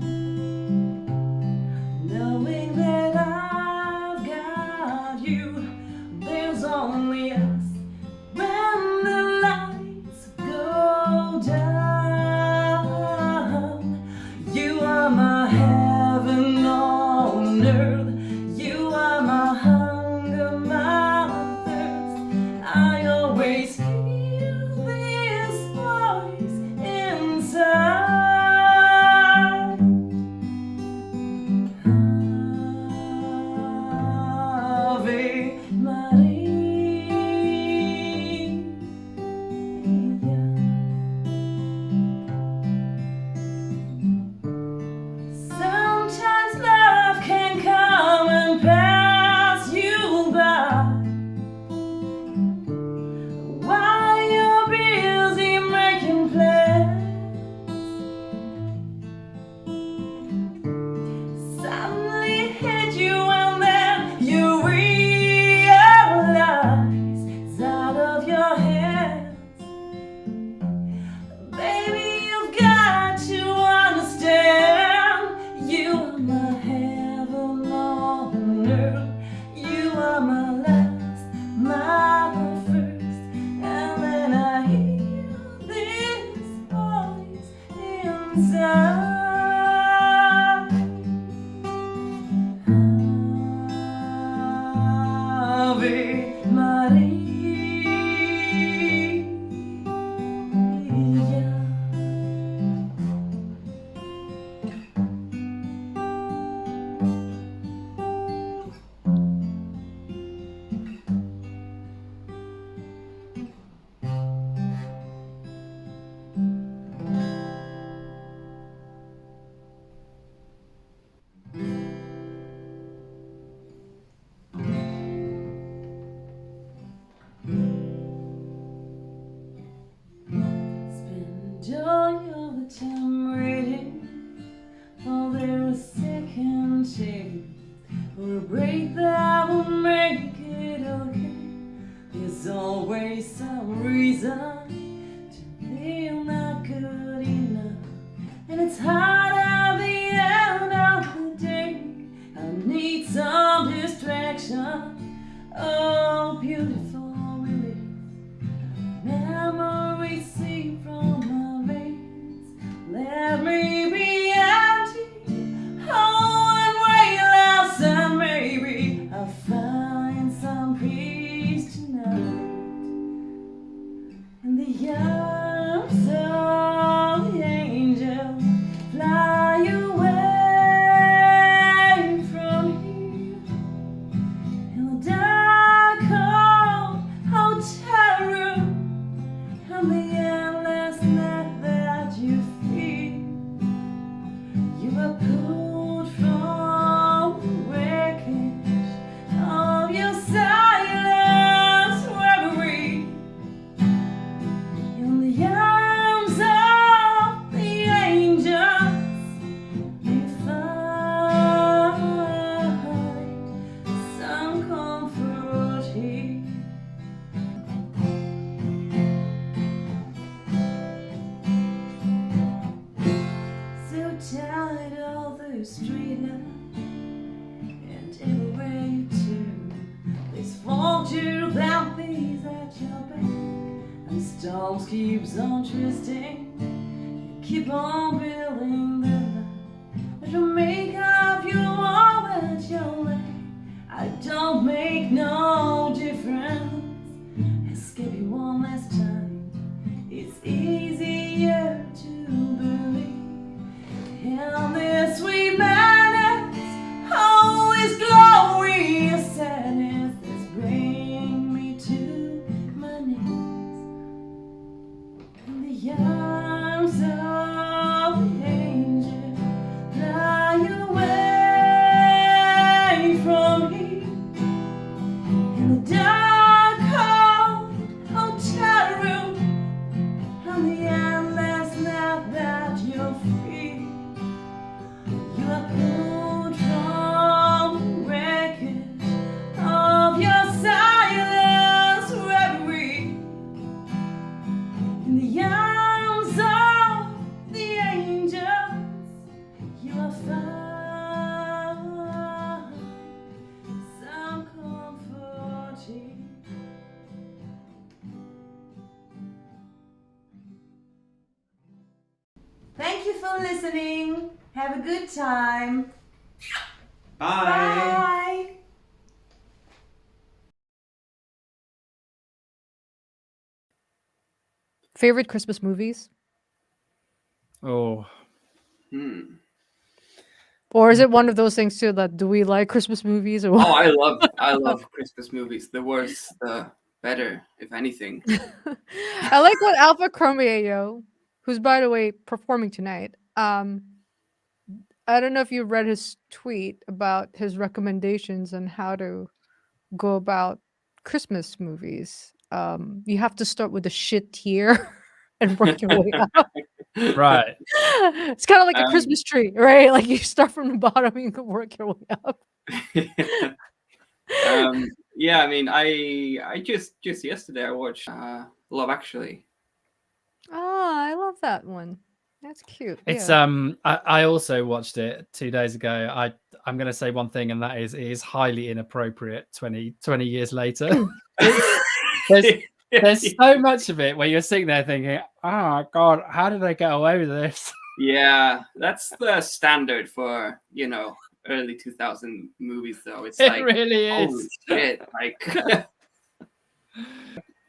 [SPEAKER 7] tired of the street lights, and everywhere you turn, there's vultures and thieves at your back, and storms keeps on twisting. You keep on building the life, but you make up your wall at your leg. I don't make no difference. Escape you one last time. It's easier to believe in this sweet madness, always glorious sadness that's bring me to my knees in the arms of the angel. Fly away from here in the dark, cold hotel room, and the endless night that your feet. You are pulled from the wreckage of your silence reverie in the arms of the angels. You are find some comforting. Thank you for listening. Have a good time.
[SPEAKER 8] Bye.
[SPEAKER 7] Bye.
[SPEAKER 3] Favorite Christmas movies?
[SPEAKER 4] Oh,
[SPEAKER 3] Or is it one of those things too that do we like Christmas movies or what?
[SPEAKER 2] Oh, I love Christmas movies. The worse, the better, if anything.
[SPEAKER 3] I like what Alpha Chromeo, who's by the way performing tonight. I don't know if you read his tweet about his recommendations on how to go about Christmas movies. You have to start with a shit tier and work your way up.
[SPEAKER 4] right.
[SPEAKER 3] It's kind of like a Christmas tree, right? Like you start from the bottom, you can work your way up.
[SPEAKER 2] Yeah, I mean, I just yesterday I watched Love Actually.
[SPEAKER 3] Oh, I love that one. That's cute.
[SPEAKER 4] It's
[SPEAKER 3] yeah.
[SPEAKER 4] I also watched it 2 days ago. I'm going to say one thing, and that is it is highly inappropriate 20 years later. there's so much of it where you're sitting there thinking, oh god, how did they get away with this?
[SPEAKER 2] Yeah, that's the standard for, you know, early 2000 movies though. It's
[SPEAKER 4] It
[SPEAKER 2] like,
[SPEAKER 4] really
[SPEAKER 2] holy
[SPEAKER 4] is.
[SPEAKER 2] shit, like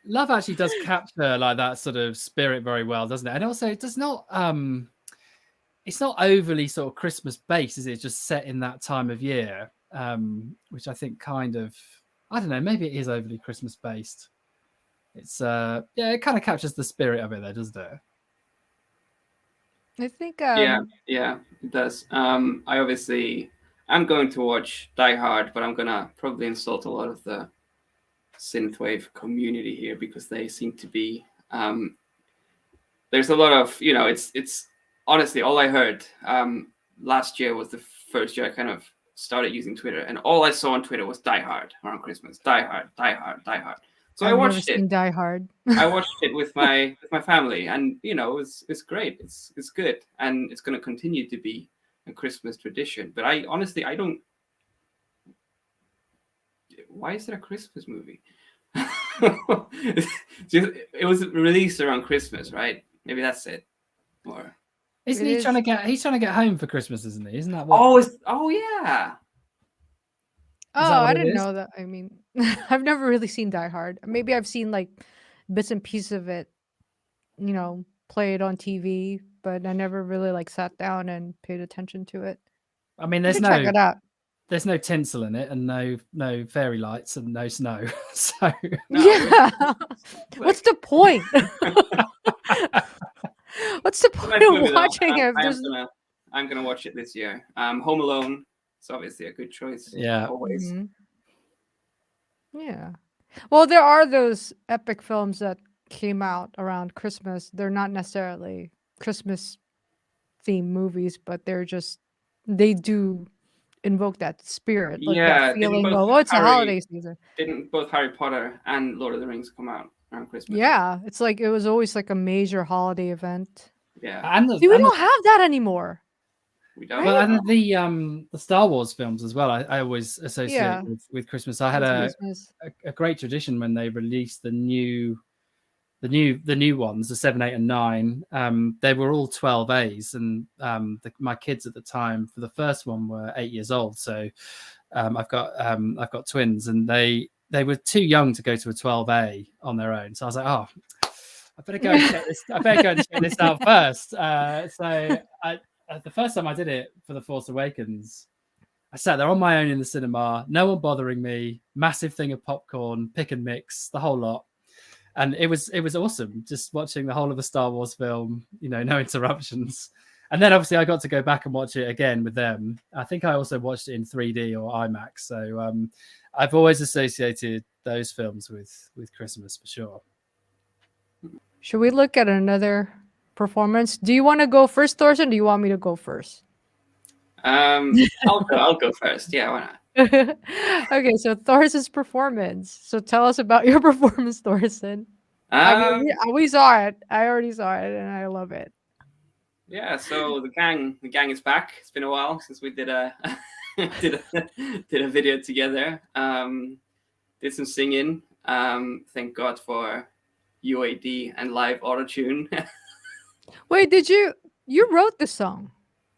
[SPEAKER 4] Love actually does capture like that sort of spirit very well, doesn't it? And also it does not it's not overly sort of Christmas based, is it? It's just set in that time of year, which I think kind of, I don't know, maybe it is overly Christmas based. It's yeah, it kind of captures the spirit of it though, doesn't it?
[SPEAKER 3] I think
[SPEAKER 2] yeah, it does. I'm going to watch Die Hard, but I'm gonna probably insult a lot of the synthwave community here because they seem to be there's a lot of, you know, it's honestly all I heard last year was the first year I kind of started using Twitter, and all I saw on Twitter was Die Hard around Christmas. Die Hard, Die Hard, Die Hard. So
[SPEAKER 3] I've
[SPEAKER 2] I
[SPEAKER 3] never
[SPEAKER 2] watched
[SPEAKER 3] seen
[SPEAKER 2] it.
[SPEAKER 3] Die Hard.
[SPEAKER 2] I watched it with my family, and you know, it's great. It's good, and it's going to continue to be a Christmas tradition. But I honestly, I don't. Why is it a Christmas movie? It was released around Christmas, right? Maybe that's it. Or
[SPEAKER 4] Isn't
[SPEAKER 3] It
[SPEAKER 4] he
[SPEAKER 3] is.
[SPEAKER 4] trying to get home for Christmas, isn't he? Isn't that what?
[SPEAKER 2] oh yeah.
[SPEAKER 3] Oh,
[SPEAKER 4] that what
[SPEAKER 3] I
[SPEAKER 4] it
[SPEAKER 3] didn't
[SPEAKER 4] is?
[SPEAKER 3] know that. I mean, I've never really seen Die Hard. Maybe I've seen like bits and pieces of it, you know, play it on TV, but I never really like sat down and paid attention to it.
[SPEAKER 4] I mean,
[SPEAKER 3] I should check it out.
[SPEAKER 4] there's no tinsel in it, and no fairy lights, and no snow. So
[SPEAKER 2] No,
[SPEAKER 3] Yeah. What's the point? What's the point
[SPEAKER 2] nice movie,
[SPEAKER 3] of
[SPEAKER 2] though.
[SPEAKER 3] watching it? if there's-
[SPEAKER 2] I'm gonna watch it this year. Home Alone. It's obviously a good choice.
[SPEAKER 4] yeah,
[SPEAKER 2] Always.
[SPEAKER 3] Mhm. Yeah. Well, there are those epic films that came out around Christmas. They're not necessarily Christmas themed movies, but they do invoke that spirit, like
[SPEAKER 2] Yeah,
[SPEAKER 3] that
[SPEAKER 2] didn't
[SPEAKER 3] feeling
[SPEAKER 2] both
[SPEAKER 3] of, oh, it's a
[SPEAKER 2] Harry-
[SPEAKER 3] holiday season.
[SPEAKER 2] Didn't both Harry Potter and Lord of the Rings come out around Christmas?
[SPEAKER 3] Yeah, it's like it was always like a major holiday event.
[SPEAKER 2] Yeah.
[SPEAKER 4] and
[SPEAKER 3] See, we don't have that anymore.
[SPEAKER 2] We don't.
[SPEAKER 4] Well, and the Star Wars films as well. I always associate
[SPEAKER 3] Yeah.
[SPEAKER 4] with Christmas. I had
[SPEAKER 3] It's Christmas.
[SPEAKER 4] a great tradition when they released the new ones, the 7, 8, and 9. They were all 12As, and my kids at the time for the first one were 8 years old. So I've got twins, and they were too young to go to a 12A on their own. So I was like, oh, I better go and check this. I better go and check this out first. So the first time I did it for The Force Awakens, I sat there on my own in the cinema, no one bothering me, massive thing of popcorn, pick and mix, the whole lot. And it was awesome just watching the whole of a Star Wars film, no interruptions. And then obviously I got to go back and watch it again with them. I think I also watched it in 3D or IMAX. So I've always associated those films with Christmas for sure.
[SPEAKER 3] Should we look at another performance? Do you want to go first, Thorsten? Or do you want me to go first?
[SPEAKER 2] I'll go first. Yeah, why not?
[SPEAKER 3] Okay, so Thorsten's performance. So tell us about your performance, Thorsten. I mean, we saw it. I already saw it, and I love it.
[SPEAKER 2] Yeah, so the gang is back. It's been a while since we did a did a video together. Did some singing. Thank God for UAD and live autotune.
[SPEAKER 3] Wait, you wrote the song,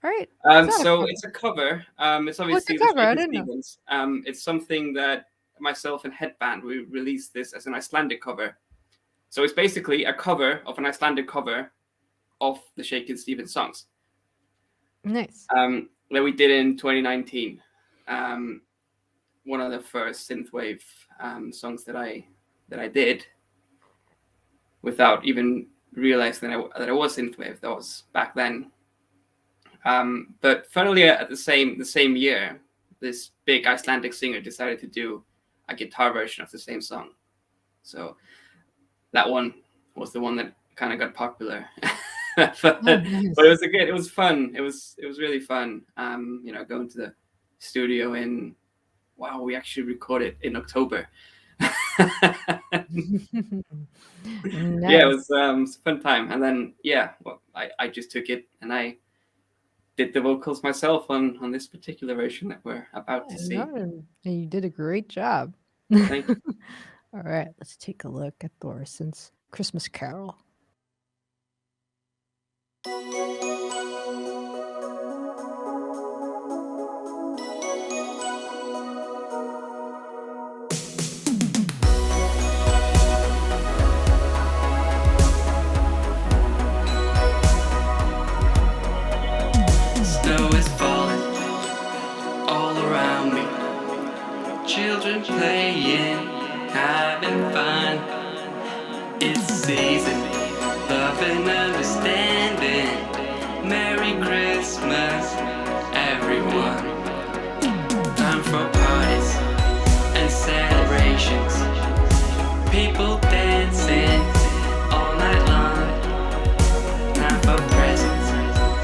[SPEAKER 3] right?
[SPEAKER 2] So it's a cover. It's obviously
[SPEAKER 3] a cover? I
[SPEAKER 2] Shakin'
[SPEAKER 3] didn't know.
[SPEAKER 2] Stevens. It's something that myself and Headband, we released this as an Icelandic cover. So it's basically a cover of an Icelandic cover of the Shakin' Stevens songs.
[SPEAKER 3] Nice.
[SPEAKER 2] That we did in 2019. One of the first synthwave songs that I did without even realizing that I was synthwave. That was back then. But funnily, at the same year, this big Icelandic singer decided to do a guitar version of the same song. So that one was the one that kind of got popular. but it was fun. It was really fun. Going to the studio we actually recorded in October.
[SPEAKER 3] Nice.
[SPEAKER 2] Yeah, it was a fun time. And then I just took it and I did the vocals myself on this particular version that we're about to see.
[SPEAKER 3] And you did a great job.
[SPEAKER 2] Thank you.
[SPEAKER 3] All right, let's take a look at Thorsten's Christmas Carol.
[SPEAKER 9] Snow is falling all around me. Children playing, having fun. It's season, love and understanding. Merry Christmas, everyone. Time for parties and celebrations. People dancing all night long. Time for presents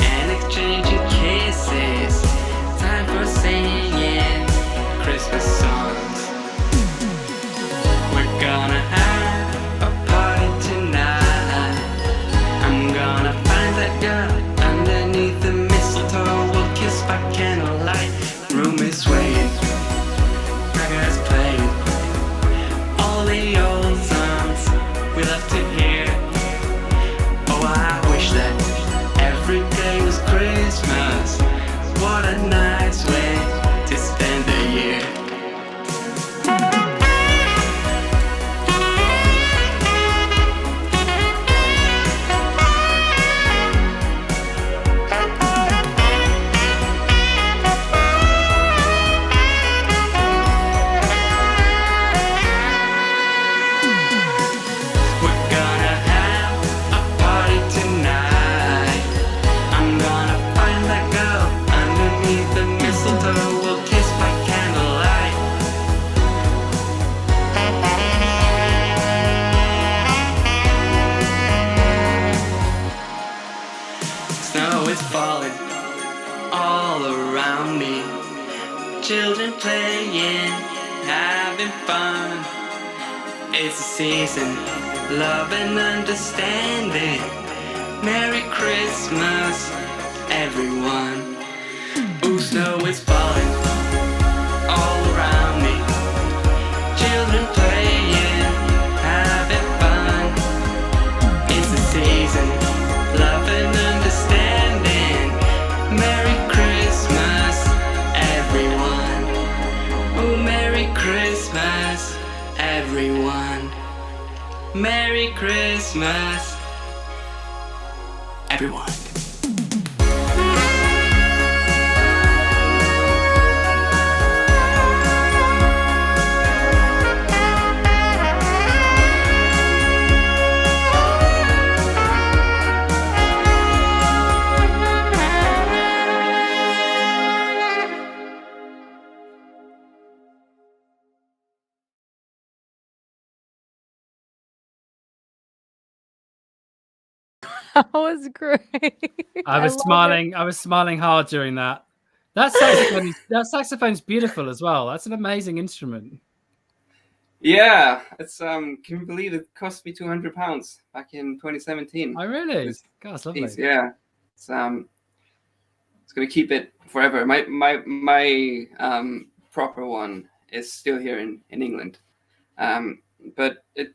[SPEAKER 9] and exchanging kisses. Time for singing Christmas songs. We're gonna have a party tonight. I'm gonna find that girl underneath the mistletoe. We'll kiss by candlelight. Room is swaying, crackers playing. All the old songs we love to hear. Oh, I wish that every day was Christmas. What a nice way to spend the year. We're gonna have a party tonight. I'm gonna find that girl underneath the mistletoe. We'll kiss by candlelight. Snow is falling all around me. Children playing, having fun. It's a season, love and understanding. Merry Christmas, everyone. Merry Christmas, everyone. Oh, Merry Christmas, everyone. Merry Christmas, everyone.
[SPEAKER 3] That was great.
[SPEAKER 4] I was
[SPEAKER 3] love it.
[SPEAKER 4] smiling. I was smiling hard during that. That saxophone's beautiful as well. That's an amazing instrument.
[SPEAKER 2] Yeah, it's can you believe it cost me £200 back in 2017?
[SPEAKER 4] Oh, really?
[SPEAKER 2] This
[SPEAKER 4] God, that's lovely.
[SPEAKER 2] piece, yeah. It's gonna keep it forever. My proper one is still here in England, but it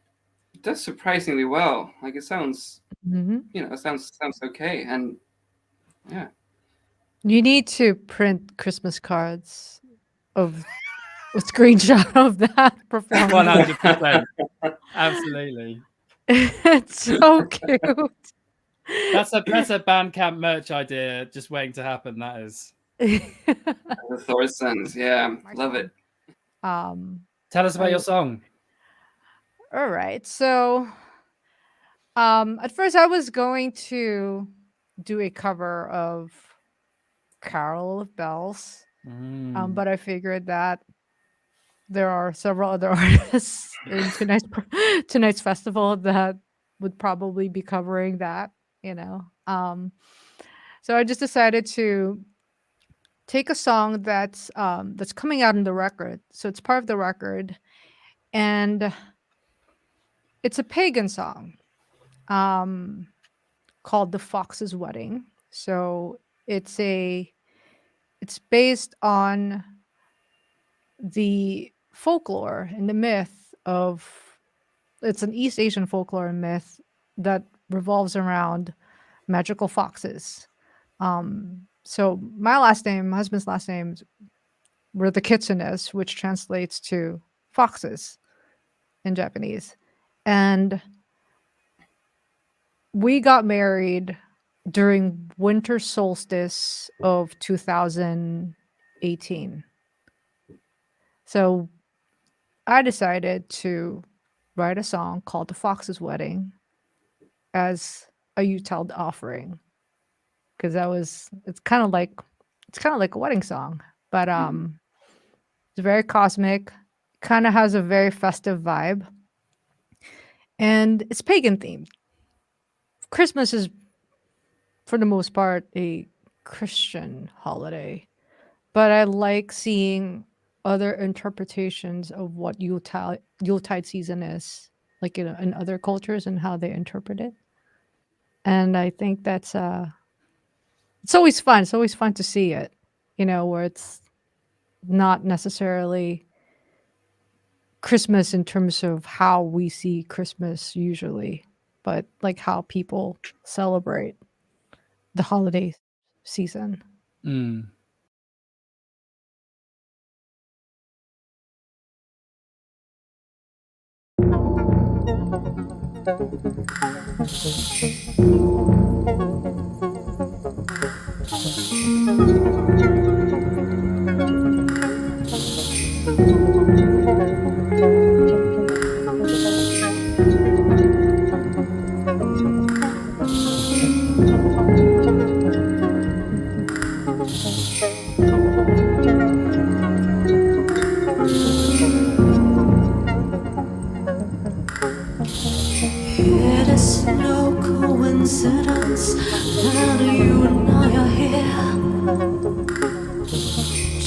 [SPEAKER 2] does surprisingly well. Like it sounds,
[SPEAKER 3] Mhm.
[SPEAKER 2] it sounds okay, and yeah.
[SPEAKER 3] You need to print Christmas cards of a screenshot of that performance.
[SPEAKER 4] 100%. Absolutely.
[SPEAKER 3] It's so cute.
[SPEAKER 4] That's a Bandcamp merch idea just waiting to happen. That is.
[SPEAKER 2] The Thorsons, yeah, love it.
[SPEAKER 4] Tell us about your song.
[SPEAKER 3] All right. So at first I was going to do a cover of Carol of Bells. But I figured that there are several other artists in tonight's festival that would probably be covering that, So I just decided to take a song that's coming out in the record. So it's part of the record, and it's a pagan song called "The Fox's Wedding." So it's based on the folklore and the myth of, it's an East Asian folklore and myth that revolves around magical foxes. So my husband's last name were the Kitsunes, which translates to foxes in Japanese. And we got married during winter solstice of 2018. So I decided to write a song called "The Fox's Wedding" as a Yule offering, because it's kind of like a wedding song, but it's very cosmic, kind of has a very festive vibe, and it's pagan themed. Christmas is, for the most part, a Christian holiday, but I like seeing other interpretations of what Yuletide season is, like in other cultures and how they interpret it. And I think that's it's always fun. It's always fun to see it, where it's not necessarily Christmas in terms of how we see Christmas usually, but like how people celebrate the holiday season.
[SPEAKER 7] It is no coincidence that you and I are here,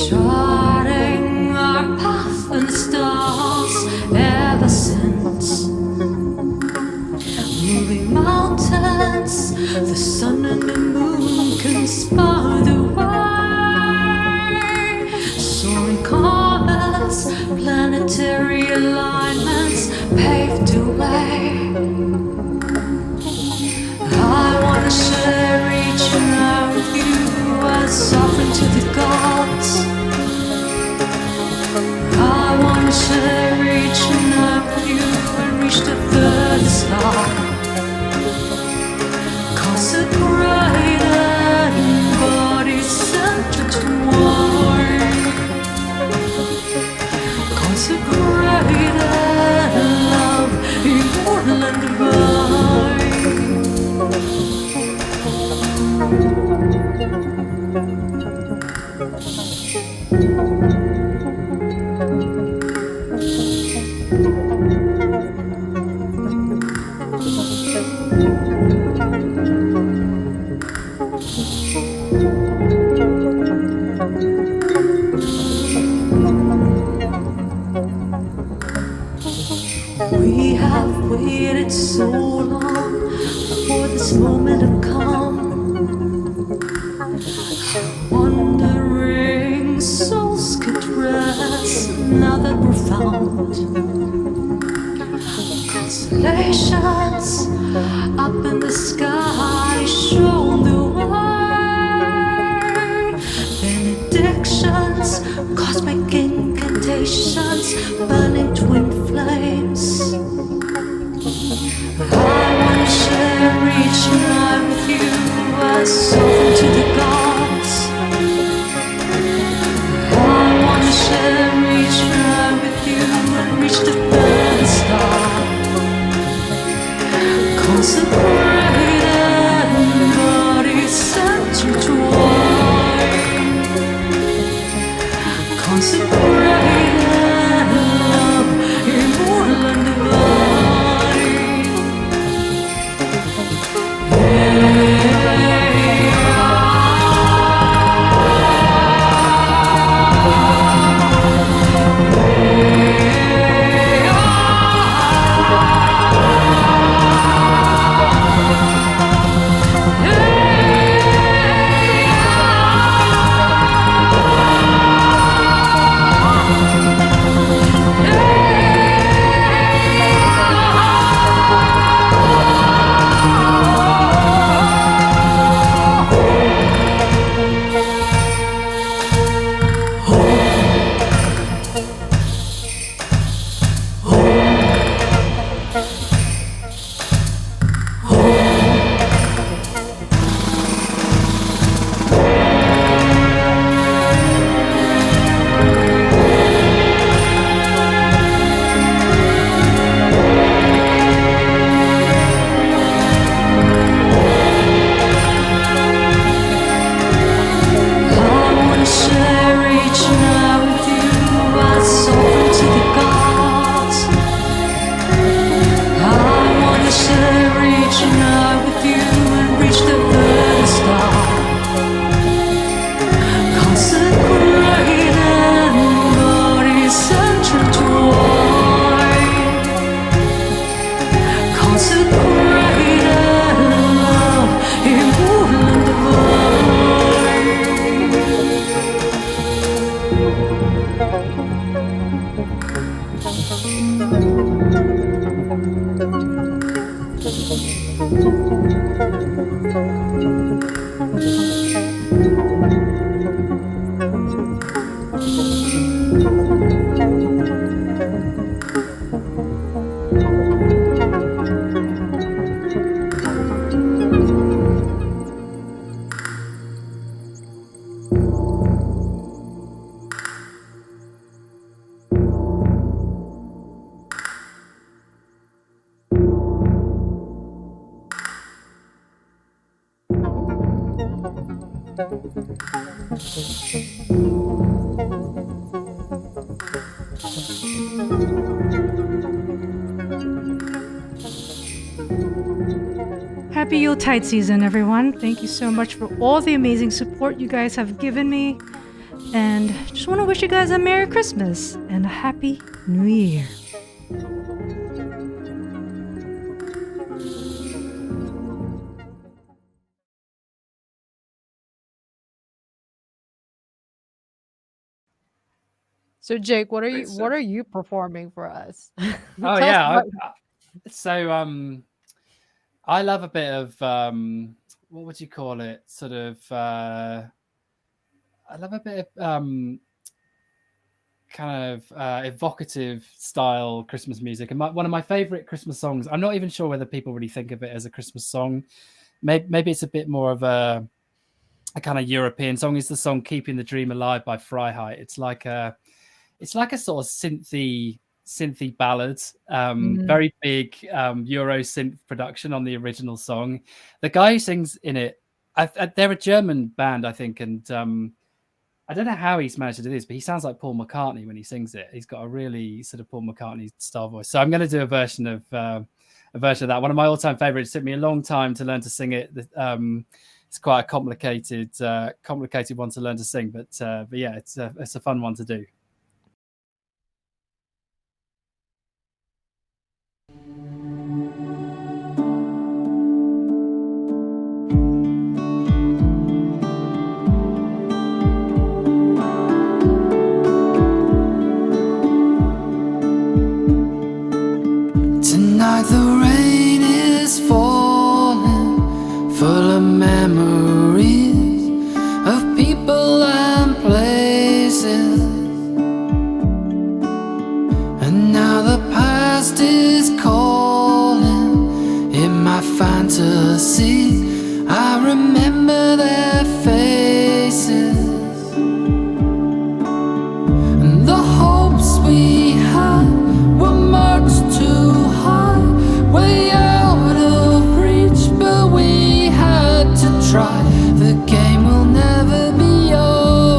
[SPEAKER 7] charting our path in the stars ever since. Moving mountains, the sun and the moon conspire the way. Soaring comets, planetary alignments paved the way. I wanna share each night with you as was offering to the gods. I wanna share each night with you and reach the third star. Consecrated body centered wine. Consecrated love, immortal and divine. We have waited so long for this moment to come. Wandering souls could rest now that we're found. Constellations up in the sky show the way. Benedictions, cosmic incantations, burning twin flames. I wanna share each night with you as often to the gods. I wanna share each night with you and reach the third star. Consecrated body centered wine. Consecrated love, immortal and divine.
[SPEAKER 10] Happy Yuletide season, everyone. Thank you so much for all the amazing support you guys have given me. And just want to wish you guys a Merry Christmas and a Happy New Year.
[SPEAKER 3] So Jake, what are
[SPEAKER 2] Great
[SPEAKER 3] you
[SPEAKER 2] stuff.
[SPEAKER 3] what are you performing for us?
[SPEAKER 4] Oh
[SPEAKER 3] Tell us
[SPEAKER 4] yeah.
[SPEAKER 3] about-
[SPEAKER 4] I love a bit of what would you call it? Sort of I love a bit of kind of evocative style Christmas music. And one of my favorite Christmas songs, I'm not even sure whether people really think of it as a Christmas song. Maybe it's a bit more of a kind of European song, is the song Keeping the Dream Alive by Freiheit. It's like a sort of synthy ballad, very big Euro synth production on the original song. The guy who sings in it, they're a German band, I think, and I don't know how he's managed to do this, but he sounds like Paul McCartney when he sings it. He's got a really sort of Paul McCartney style voice. So I'm going to do a version of that. One of my all-time favorites. It took me a long time to learn to sing it. It's quite a complicated one to learn to sing, but yeah, it's a fun one to do.
[SPEAKER 9] Tonight the rain is falling, full of memories of people and places. And now the past is calling in my fantasy. I remember their faces and the hopes we had were much too high, way out of reach, but we had to try. The game will never be over.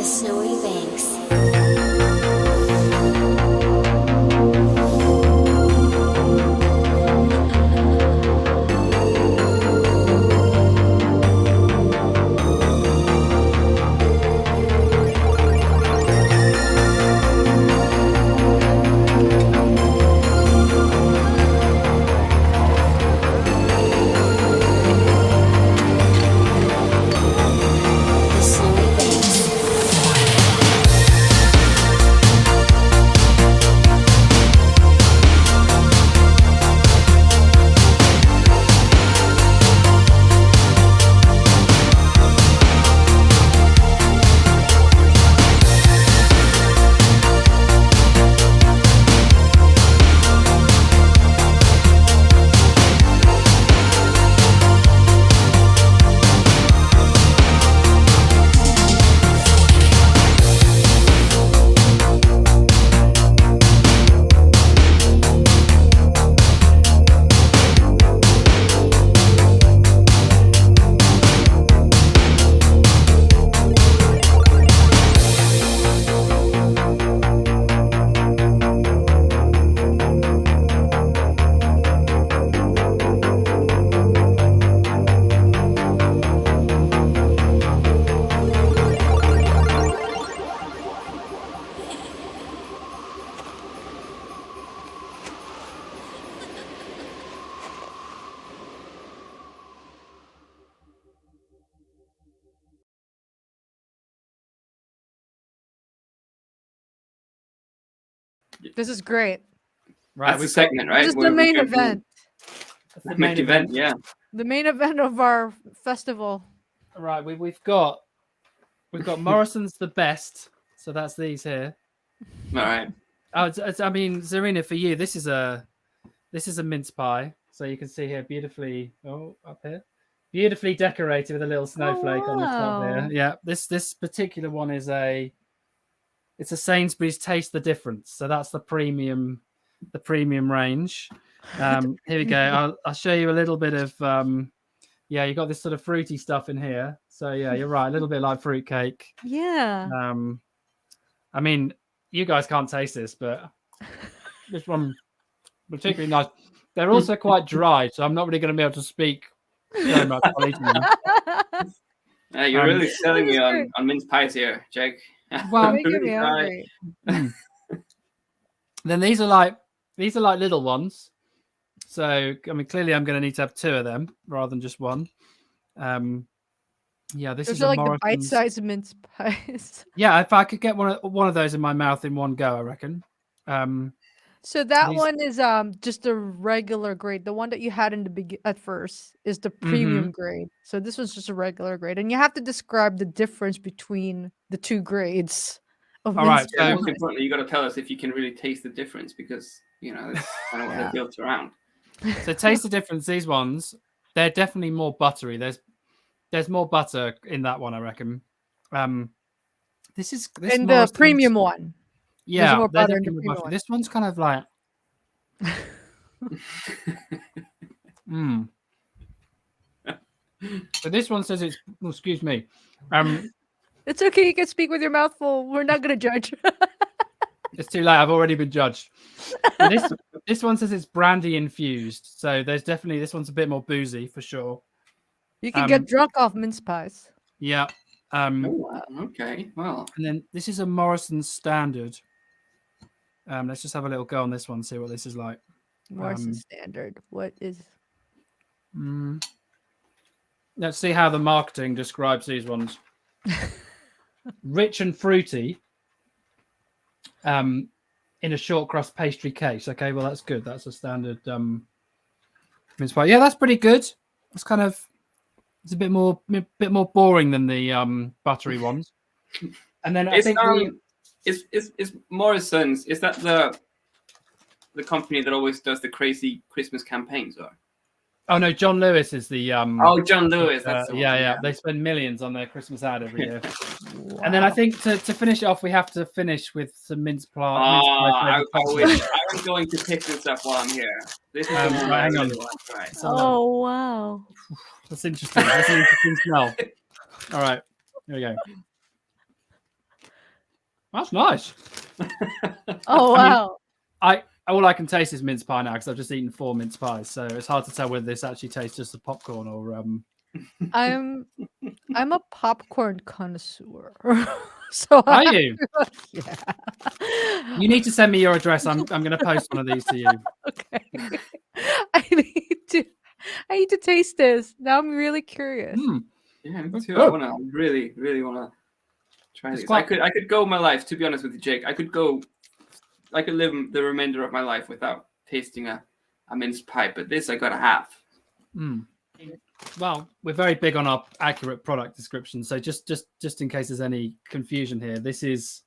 [SPEAKER 11] snowy banks. The snowy banks.
[SPEAKER 3] This is great.
[SPEAKER 4] Right,
[SPEAKER 2] That's the
[SPEAKER 4] we've got
[SPEAKER 2] segment, right?
[SPEAKER 3] This is
[SPEAKER 2] where
[SPEAKER 3] the
[SPEAKER 2] we
[SPEAKER 3] main
[SPEAKER 2] go through-
[SPEAKER 3] event.
[SPEAKER 4] that's the
[SPEAKER 2] The main event, yeah.
[SPEAKER 3] The main event of our festival.
[SPEAKER 4] Right, we've got Morrison's the best. So that's these here.
[SPEAKER 2] All right.
[SPEAKER 4] Oh, I mean, Zarina, for you, this is a mince pie. So you can see here beautifully. Oh, up here, beautifully decorated with a little snowflake on the top
[SPEAKER 3] wow.
[SPEAKER 4] here. Yeah, this particular one is it's a Sainsbury's Taste the Difference. So that's the premium range. Here we go. I'll show you a little bit of yeah, you got this sort of fruity stuff in here. So yeah, you're right, a little bit like fruitcake.
[SPEAKER 3] Yeah.
[SPEAKER 4] I mean, you guys can't taste this, but this one particularly nice. They're also quite dry, so I'm not really going to be able to speak very much while eating them.
[SPEAKER 2] You're really selling
[SPEAKER 3] This
[SPEAKER 2] me
[SPEAKER 3] is
[SPEAKER 2] on,
[SPEAKER 3] great.
[SPEAKER 2] on mince pies here, Jake.
[SPEAKER 4] Well,
[SPEAKER 3] Making
[SPEAKER 2] Really
[SPEAKER 3] me
[SPEAKER 2] dry.
[SPEAKER 3] hungry.
[SPEAKER 4] Then these are like little ones. So I mean, clearly I'm going to need to have two of them rather than just one. Yeah, this
[SPEAKER 3] Those
[SPEAKER 4] is
[SPEAKER 3] are
[SPEAKER 4] a
[SPEAKER 3] like the
[SPEAKER 4] Morrison's.
[SPEAKER 3] bite-sized mince pies.
[SPEAKER 4] Yeah, if I could get one of those in my mouth in one go, I reckon.
[SPEAKER 3] So that
[SPEAKER 4] These-
[SPEAKER 3] one is just a regular grade. The one that you had in the at first is the premium grade. So this was just a regular grade, and you have to describe the difference between the two grades of
[SPEAKER 4] All
[SPEAKER 3] mince
[SPEAKER 4] right,
[SPEAKER 2] Yeah,
[SPEAKER 4] so-
[SPEAKER 2] most importantly, you got to tell us if you can really taste the difference because that's kind of what
[SPEAKER 3] Yeah.
[SPEAKER 2] they're built around.
[SPEAKER 4] So taste the difference. These ones, they're definitely more buttery. There's more butter in that one, I reckon. This
[SPEAKER 3] and the
[SPEAKER 4] Morrison's-
[SPEAKER 3] premium one.
[SPEAKER 4] Yeah,
[SPEAKER 3] more
[SPEAKER 4] they're
[SPEAKER 3] butter in the
[SPEAKER 4] definitely more
[SPEAKER 3] premium
[SPEAKER 4] buttery.
[SPEAKER 3] one.
[SPEAKER 4] This one's kind of like, So this one says it's. Oh, excuse me.
[SPEAKER 3] It's okay. You can speak with your mouth full. We're not gonna judge.
[SPEAKER 4] It's too late. I've already been judged. But this one says it's brandy infused. So there's definitely this one's a bit more boozy for sure.
[SPEAKER 3] You can get drunk off mince pies.
[SPEAKER 4] Yeah.
[SPEAKER 2] Oh, okay. Well,
[SPEAKER 4] And then this is a Morrison Standard. Let's just have a little go on this one, see what this is like.
[SPEAKER 3] Morrison Standard. What is?
[SPEAKER 4] Let's see how the marketing describes these ones. Rich and fruity. In a short crust pastry case. Okay, well that's good. That's a standard mince pie. Yeah, that's pretty good. It's kind of it's a bit more boring than the buttery ones. And then I think
[SPEAKER 2] is Morrison's, is that the company that always does the crazy Christmas campaigns, or?
[SPEAKER 4] Oh no, John Lewis is the
[SPEAKER 2] John Lewis. That's the one,
[SPEAKER 4] yeah. They spend millions on their Christmas ad every year. And then I think to finish it off, we have to finish with some mince pie.
[SPEAKER 2] I was going to pick this up while I'm here. This is the one I
[SPEAKER 4] hang on.
[SPEAKER 2] really want to try.
[SPEAKER 3] Oh wow!
[SPEAKER 4] That's interesting. That's an interesting smell. All right, here we go. That's nice.
[SPEAKER 3] Oh
[SPEAKER 4] I mean,
[SPEAKER 3] wow!
[SPEAKER 4] all I can taste is mince pie now because I've just eaten 4 mince pies, so it's hard to tell whether this actually tastes just of popcorn or
[SPEAKER 3] I'm a popcorn connoisseur. So
[SPEAKER 4] Are
[SPEAKER 3] I
[SPEAKER 4] you?
[SPEAKER 3] yeah.
[SPEAKER 4] You need to send me your address. I'm going to post one of these to you.
[SPEAKER 3] Okay. I need to taste this. Now I'm really curious.
[SPEAKER 2] Yeah, me too. I really wanna try
[SPEAKER 4] It's
[SPEAKER 2] this.
[SPEAKER 4] quite-
[SPEAKER 2] I could go my life, to be honest with you, Jake. I could live the remainder of my life without tasting a mince pie, but this I gotta have.
[SPEAKER 4] Well, we're very big on our accurate product description, so just in case there's any confusion here, this is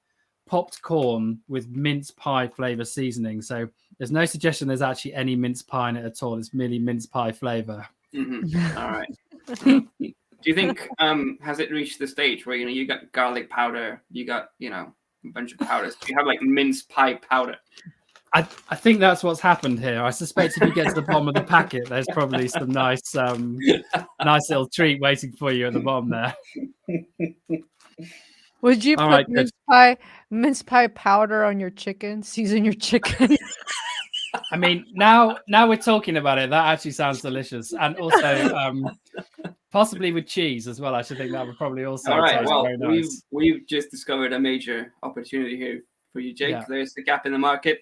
[SPEAKER 4] popped corn with mince pie flavor seasoning. So there's no suggestion there's actually any mince pie in it at all. It's merely mince pie flavor.
[SPEAKER 2] All right. Do you think has it reached the stage where you got garlic powder, you got a bunch of powders? Do you have like mince pie powder?
[SPEAKER 4] I think that's what's happened here. I suspect if you get to the bottom of the packet, there's probably some nice little treat waiting for you at the bottom there.
[SPEAKER 3] Would you
[SPEAKER 4] All
[SPEAKER 3] put
[SPEAKER 4] right,
[SPEAKER 3] mince pie powder on your chicken? Season your chicken?
[SPEAKER 4] I mean, now we're talking about it. That actually sounds delicious, and also possibly with cheese as well. I should think that would probably also taste very nice.
[SPEAKER 2] We've just discovered a major opportunity here for you, Jake.
[SPEAKER 4] Yeah.
[SPEAKER 2] There's the gap in the market.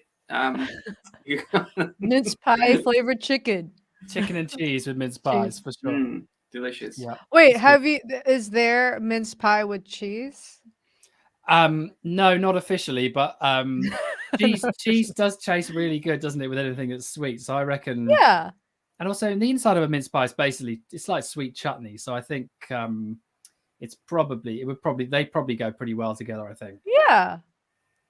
[SPEAKER 3] Mince pie flavored chicken.
[SPEAKER 4] Chicken and cheese with mince pies for sure.
[SPEAKER 2] Delicious.
[SPEAKER 4] Yeah.
[SPEAKER 3] Wait, is there mince pie with cheese?
[SPEAKER 4] No, not officially, but cheese does taste really good, doesn't it, with anything that's sweet? So I reckon.
[SPEAKER 3] Yeah.
[SPEAKER 4] And also, the inside of a mince pie is basically it's like sweet chutney. So I think they'd probably go pretty well together. I think.
[SPEAKER 3] Yeah.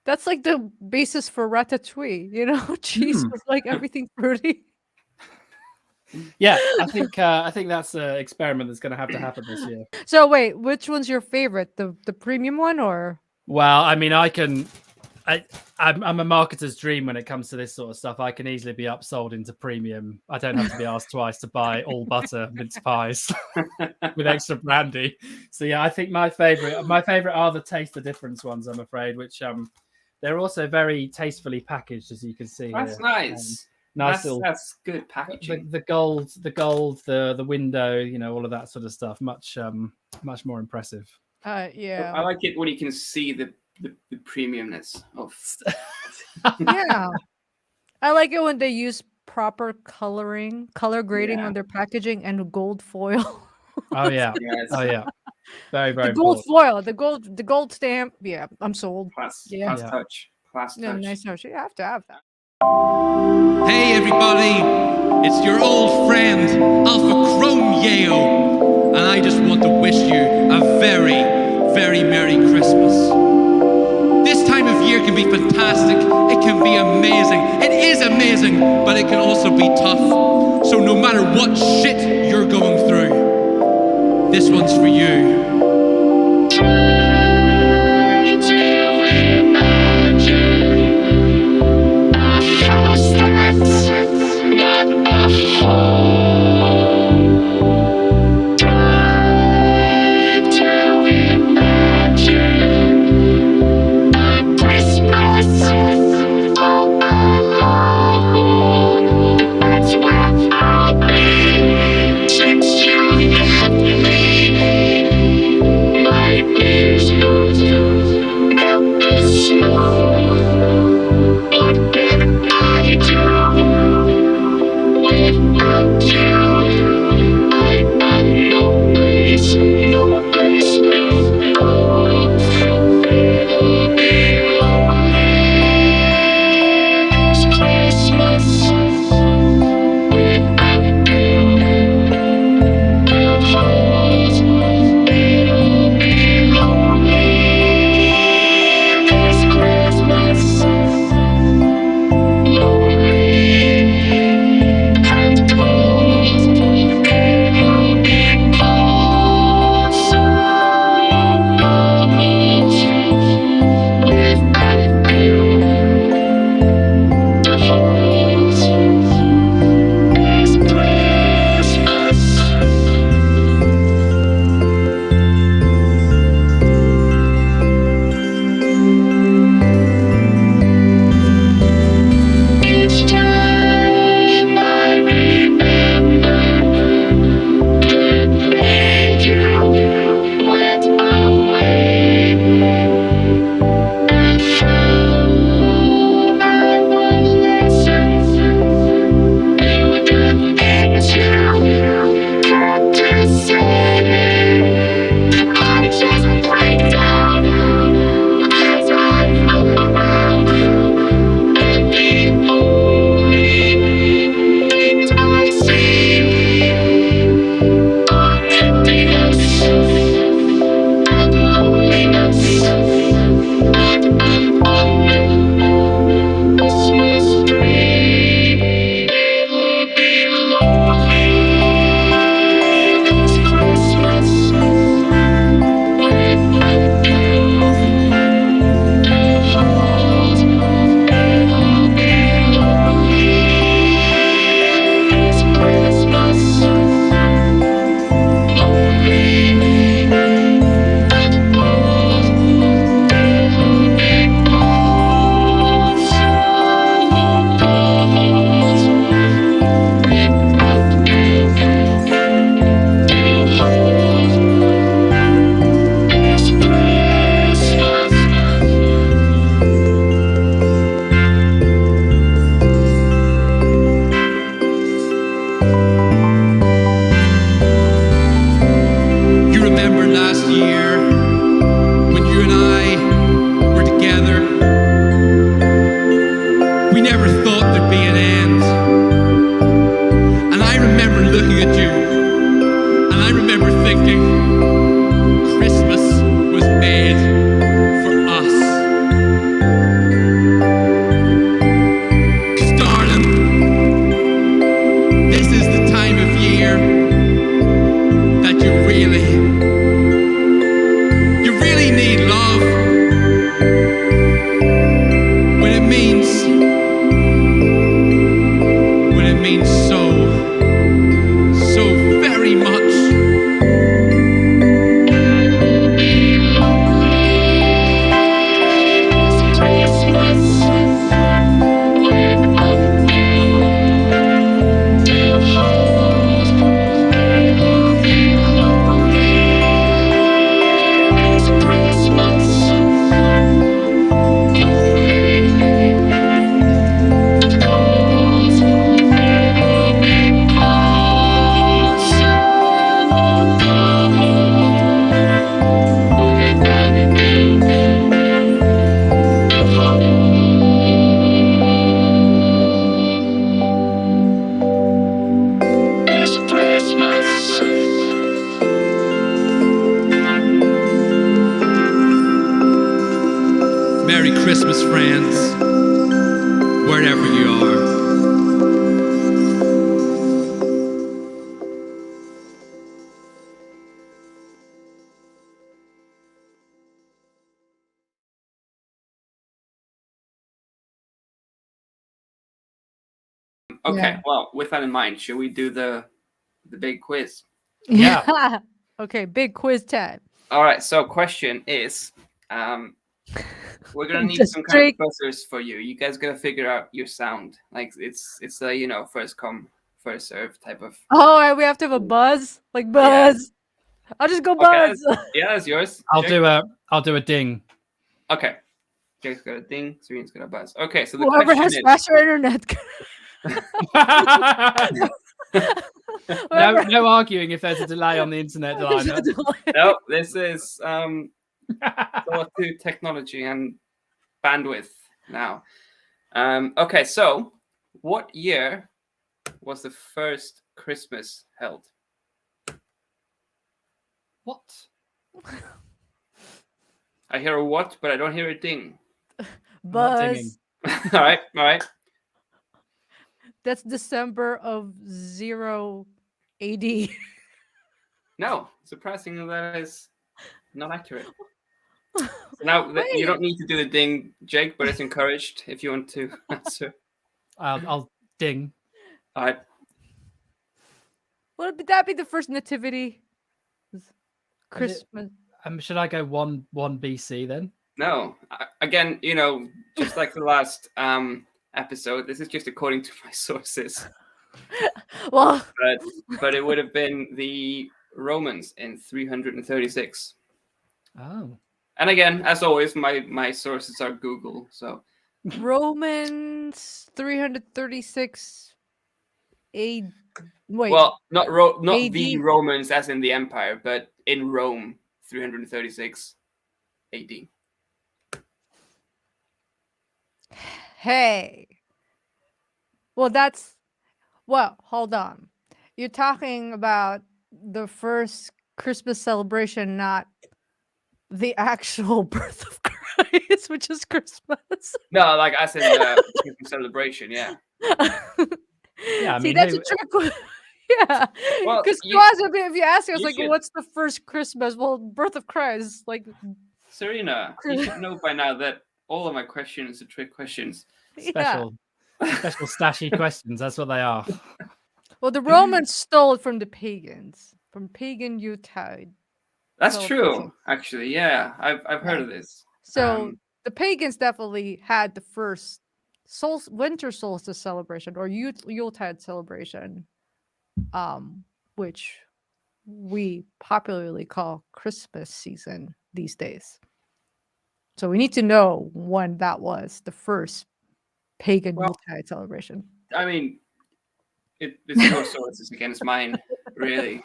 [SPEAKER 3] That's like the basis for ratatouille, cheese with like everything fruity.
[SPEAKER 4] Yeah, I think that's an experiment that's going to have to happen this year.
[SPEAKER 3] So wait, which one's your favorite? The premium one or?
[SPEAKER 4] Well, I mean, I'm a marketer's dream when it comes to this sort of stuff. I can easily be upsold into premium. I don't have to be asked twice to buy all butter mince pies with extra brandy. So yeah, I think my favorite are the taste the difference ones. I'm afraid, which they're also very tastefully packaged, as you can see.
[SPEAKER 2] That's
[SPEAKER 4] here.
[SPEAKER 2] nice. That's good packaging.
[SPEAKER 4] The gold, the window, all of that sort of stuff. Much more impressive.
[SPEAKER 3] Yeah.
[SPEAKER 2] I like it when you can see the premiumness of.
[SPEAKER 3] Yeah. I like it when they use proper color grading on their packaging and gold foil.
[SPEAKER 4] Oh yeah. Oh yeah. Very, very
[SPEAKER 3] the gold
[SPEAKER 4] important.
[SPEAKER 3] foil, the gold stamp. Yeah, I'm sold.
[SPEAKER 2] Class
[SPEAKER 3] touch. Nice touch. You have to have that.
[SPEAKER 8] Hey everybody, it's your old friend Alpha Chrome Yeo, and I just want to wish you a very, very Merry Christmas. This time of year can be fantastic, it can be amazing, it is amazing, but it can also be tough. So no matter what shit you're going through, this one's for you.
[SPEAKER 9] Since you left me, I've been
[SPEAKER 8] Merry Christmas, friends, wherever you are.
[SPEAKER 2] Okay,
[SPEAKER 3] Yeah.
[SPEAKER 2] well, with that in mind, should we do the big quiz?
[SPEAKER 4] Yeah.
[SPEAKER 3] Okay, big quiz time.
[SPEAKER 2] All right. So, question is, we're gonna need
[SPEAKER 3] Just
[SPEAKER 2] some kind of
[SPEAKER 3] straight-
[SPEAKER 2] buzzers for you. You guys gotta figure out your sound. Like it's a first come first serve type of.
[SPEAKER 3] Oh, we have to have a buzz, like buzz. I'll just go
[SPEAKER 2] Okay,
[SPEAKER 3] buzz.
[SPEAKER 2] yeah, that's yours.
[SPEAKER 4] I'll
[SPEAKER 2] Jake?
[SPEAKER 4] do a ding.
[SPEAKER 2] Okay. Jake's got a ding. Serene's got a buzz. Okay, so the
[SPEAKER 3] Whoever
[SPEAKER 2] question
[SPEAKER 3] has
[SPEAKER 2] is.
[SPEAKER 3] faster internet.
[SPEAKER 4] No arguing if there's a delay on the internet line.
[SPEAKER 2] No, this is all to technology and bandwidth now. Okay, so what year was the first Christmas held?
[SPEAKER 4] What?
[SPEAKER 2] I hear a what, but I don't hear a ding.
[SPEAKER 3] Buzz.
[SPEAKER 2] all right.
[SPEAKER 3] That's December of 0 AD.
[SPEAKER 2] No, surprisingly, that is not accurate. So now you don't need to do the ding, Jake, but it's encouraged if you want to answer.
[SPEAKER 4] I'll ding.
[SPEAKER 2] All right.
[SPEAKER 3] Would that be the first nativity? Christmas.
[SPEAKER 4] Should I go 1 BC then?
[SPEAKER 2] No, again, just like the last episode, this is just according to my sources.
[SPEAKER 3] Well,
[SPEAKER 2] but it would have been the Romans in 336.
[SPEAKER 4] Oh.
[SPEAKER 2] And again, as always, my sources are Google. So
[SPEAKER 3] Romans 336 A. Wait.
[SPEAKER 2] well, not
[SPEAKER 3] AD?
[SPEAKER 2] the Romans as in the empire, but in Rome, 336 AD.
[SPEAKER 3] Hey. Well, hold on. You're talking about the first Christmas celebration, not the actual birth of Christ, which is Christmas.
[SPEAKER 2] No, like as in the Christmas celebration, yeah.
[SPEAKER 4] Yeah, I
[SPEAKER 3] See,
[SPEAKER 4] mean,
[SPEAKER 3] that's a trick. Yeah,
[SPEAKER 2] Well,
[SPEAKER 3] because
[SPEAKER 2] you-
[SPEAKER 3] if you ask me, I was
[SPEAKER 2] you
[SPEAKER 3] like,
[SPEAKER 2] should-
[SPEAKER 3] "What's the first Christmas?" Well, birth of Christ. Like,
[SPEAKER 2] Serena, you should know by now that all of my questions are trick questions.
[SPEAKER 4] special stashy questions. That's what they are.
[SPEAKER 3] Well, the Romans stole it from the pagans, from pagan Yuletide.
[SPEAKER 2] That's
[SPEAKER 3] celebration.
[SPEAKER 2] true, actually. Yeah, I've heard of this.
[SPEAKER 3] So the pagans definitely had the first winter solstice celebration or Yuletide celebration, which we popularly call Christmas season these days. So we need to know when that was the first pagan Yuletide celebration.
[SPEAKER 2] I mean, it's your sources against mine, really.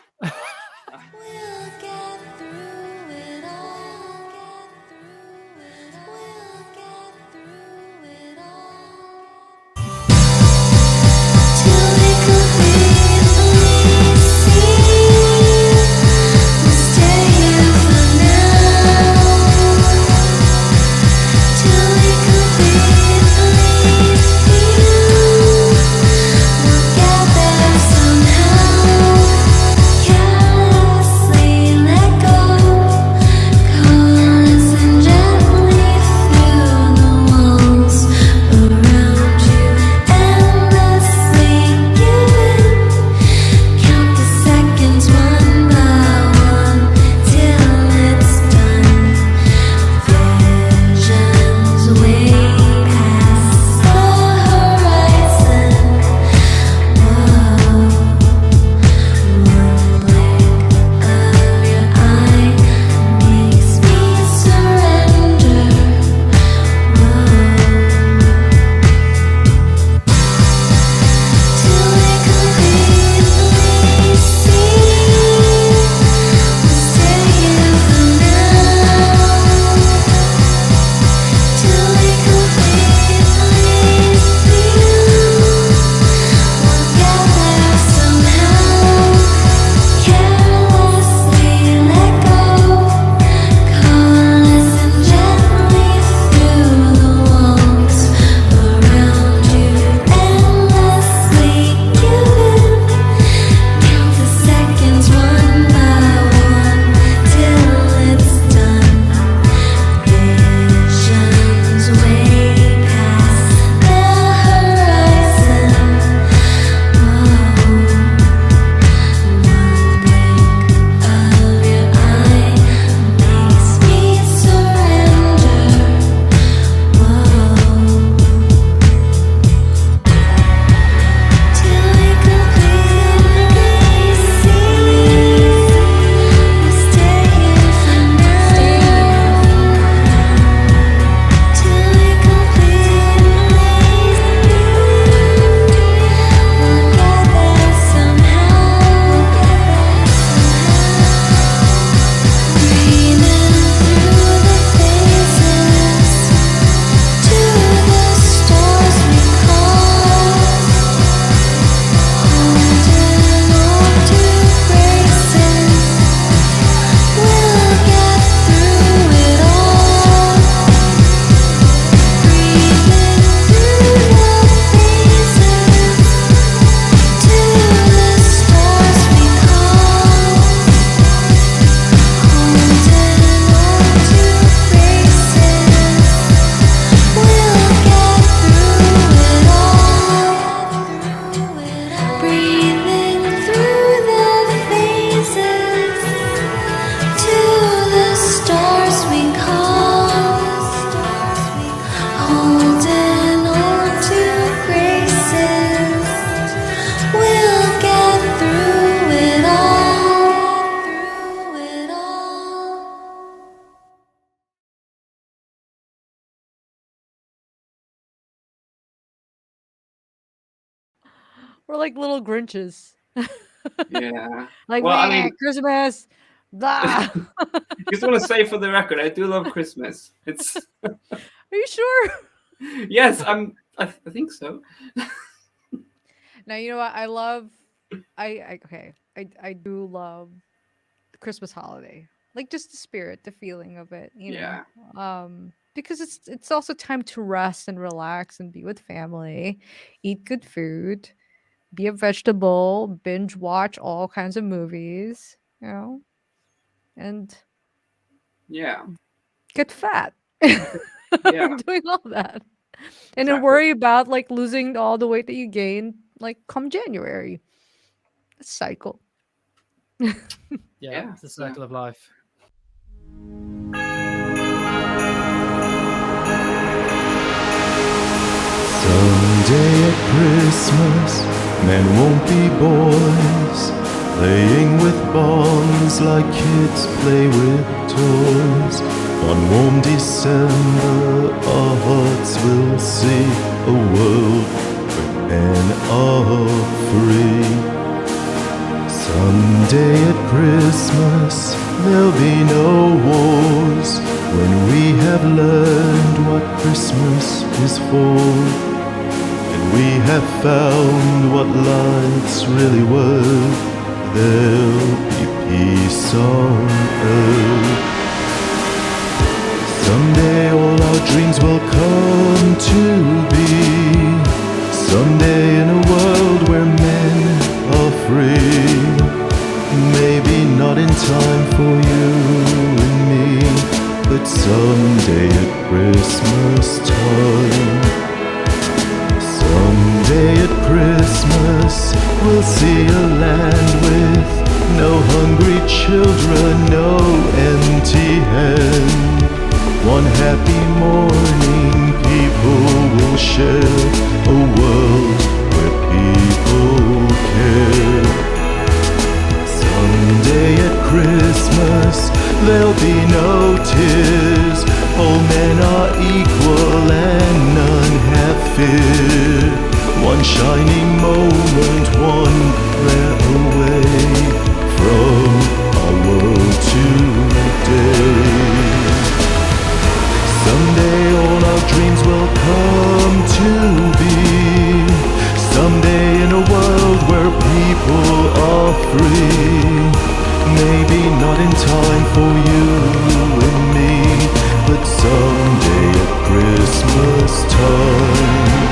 [SPEAKER 5] Somehow, yeah.
[SPEAKER 3] We're like little Grinches.
[SPEAKER 2] Yeah.
[SPEAKER 3] Like,
[SPEAKER 2] Well, I
[SPEAKER 3] man,
[SPEAKER 2] mean,
[SPEAKER 3] Christmas. Blah.
[SPEAKER 2] just want to say for the record, I do love Christmas. It's
[SPEAKER 3] Are you sure?
[SPEAKER 2] yes, I think so.
[SPEAKER 3] Now you know what I love. I do love the Christmas holiday, like just the spirit, the feeling of it.
[SPEAKER 2] Yeah.
[SPEAKER 3] Because it's also time to rest and relax and be with family, eat good food, be a vegetable, binge watch all kinds of movies, and
[SPEAKER 2] Yeah.
[SPEAKER 3] get fat.
[SPEAKER 2] Yeah.
[SPEAKER 3] Doing all that. And then
[SPEAKER 2] Exactly.
[SPEAKER 3] worry about like losing all the weight that you gained like come January. A cycle.
[SPEAKER 2] Yeah,
[SPEAKER 4] It's a
[SPEAKER 2] so-
[SPEAKER 4] circle of life.
[SPEAKER 12] Someday at Christmas, men won't be boys, playing with balls like kids play with toys. On warm December, our hearts will see a world where men are free. Someday at Christmas, there'll be no wars, when we have learned what Christmas is for. We have found what life's really worth. There'll be peace on earth. Someday all our dreams will come to be. Someday in a world where men are free. Maybe not in time for you and me, but someday at Christmas time. Someday at Christmas, we'll see a land with no hungry children, no empty hand. One happy morning, people will share a world where people care. Someday at Christmas, there'll be no tears. All men are equal and none have fear. One shining moment, one prayer away from our world today. Someday all our dreams will come to be. Someday in a world where people are free. Maybe not in time for you and me, but someday at Christmas time.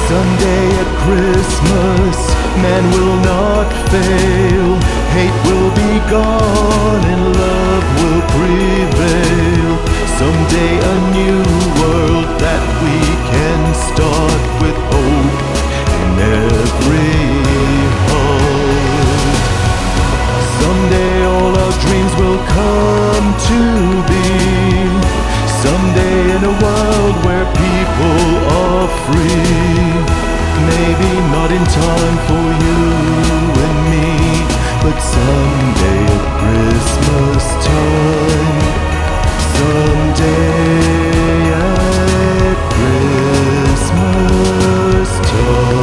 [SPEAKER 12] Someday at Christmas, man will not fail. Hate will be gone and love will prevail. Someday a new world that we can start with hope in every heart. Someday all our dreams will come to be. Someday in a world where people are free. Maybe not in time for you and me, but someday at Christmas time. Someday at Christmas time.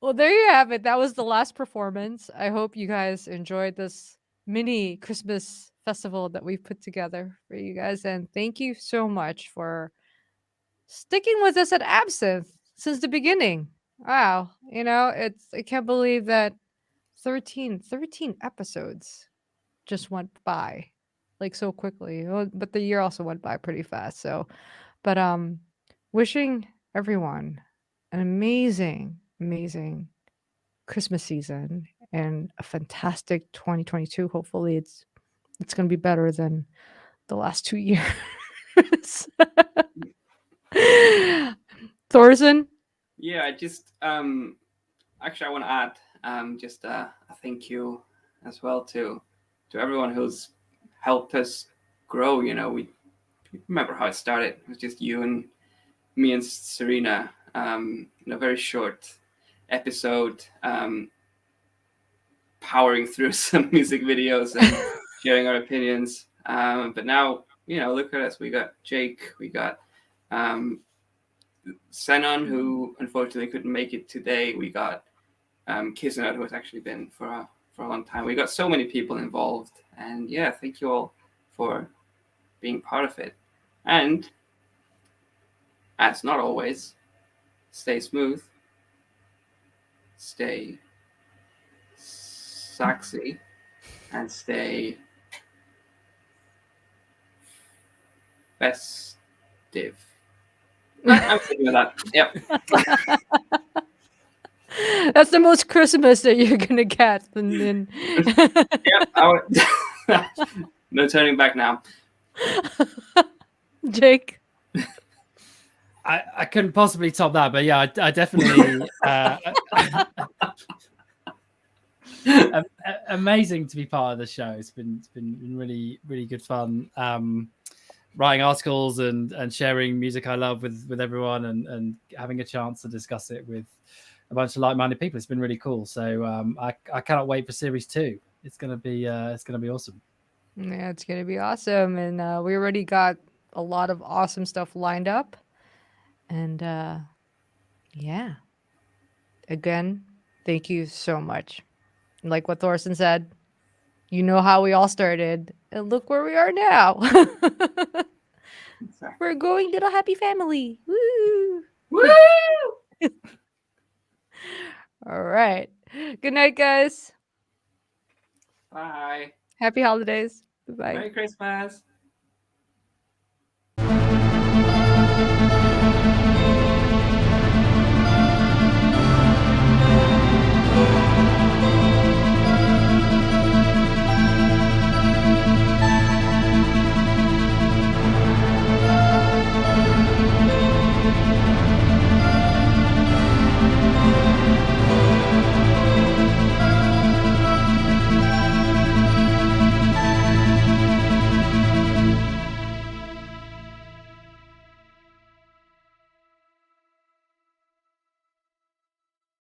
[SPEAKER 3] Well, there you have it. That was the last performance. I hope you guys enjoyed this mini Christmas festival that we've put together for you guys. And thank you so much for sticking with us at Absinthe since the beginning. Wow. I can't believe that 13 episodes just went by like so quickly. But the year also went by pretty fast. But wishing everyone an amazing, amazing Christmas season and a fantastic 2022. Hopefully it's going to be better than the last 2 years. Thorson?
[SPEAKER 2] Yeah, I just actually I want to add just a thank you as well to everyone who's helped us grow. We remember how it started. It was just me and Serena in a very short episode, powering through some music videos and sharing our opinions. But now, look at us. We got Jake. We got Senon, who unfortunately couldn't make it today. We got Kisnut, who has actually been for a long time. We got so many people involved, and yeah, thank you all for being part of it. And as not always, stay smooth, stay sexy, and stay festive. I'm thinking of that. Yep.
[SPEAKER 3] That's the most Christmas that you're gonna get. And then
[SPEAKER 2] Yep. No turning back now.
[SPEAKER 3] Jake.
[SPEAKER 4] I couldn't possibly top that, but yeah, I definitely amazing to be part of the show. It's been really good fun. Writing articles and sharing music I love with everyone and having a chance to discuss it with a bunch of like-minded people. It's been really cool. So I cannot wait for series 2. It's gonna be awesome.
[SPEAKER 3] Yeah, it's gonna be awesome, and we already got a lot of awesome stuff lined up. And yeah, again, thank you so much. Like what Thorsten said, you know how we all started, and look where we are now. We're going little happy family. Woo!
[SPEAKER 2] Woo!
[SPEAKER 3] All right. Good night, guys.
[SPEAKER 2] Bye.
[SPEAKER 3] Happy holidays. Bye.
[SPEAKER 2] Merry Christmas.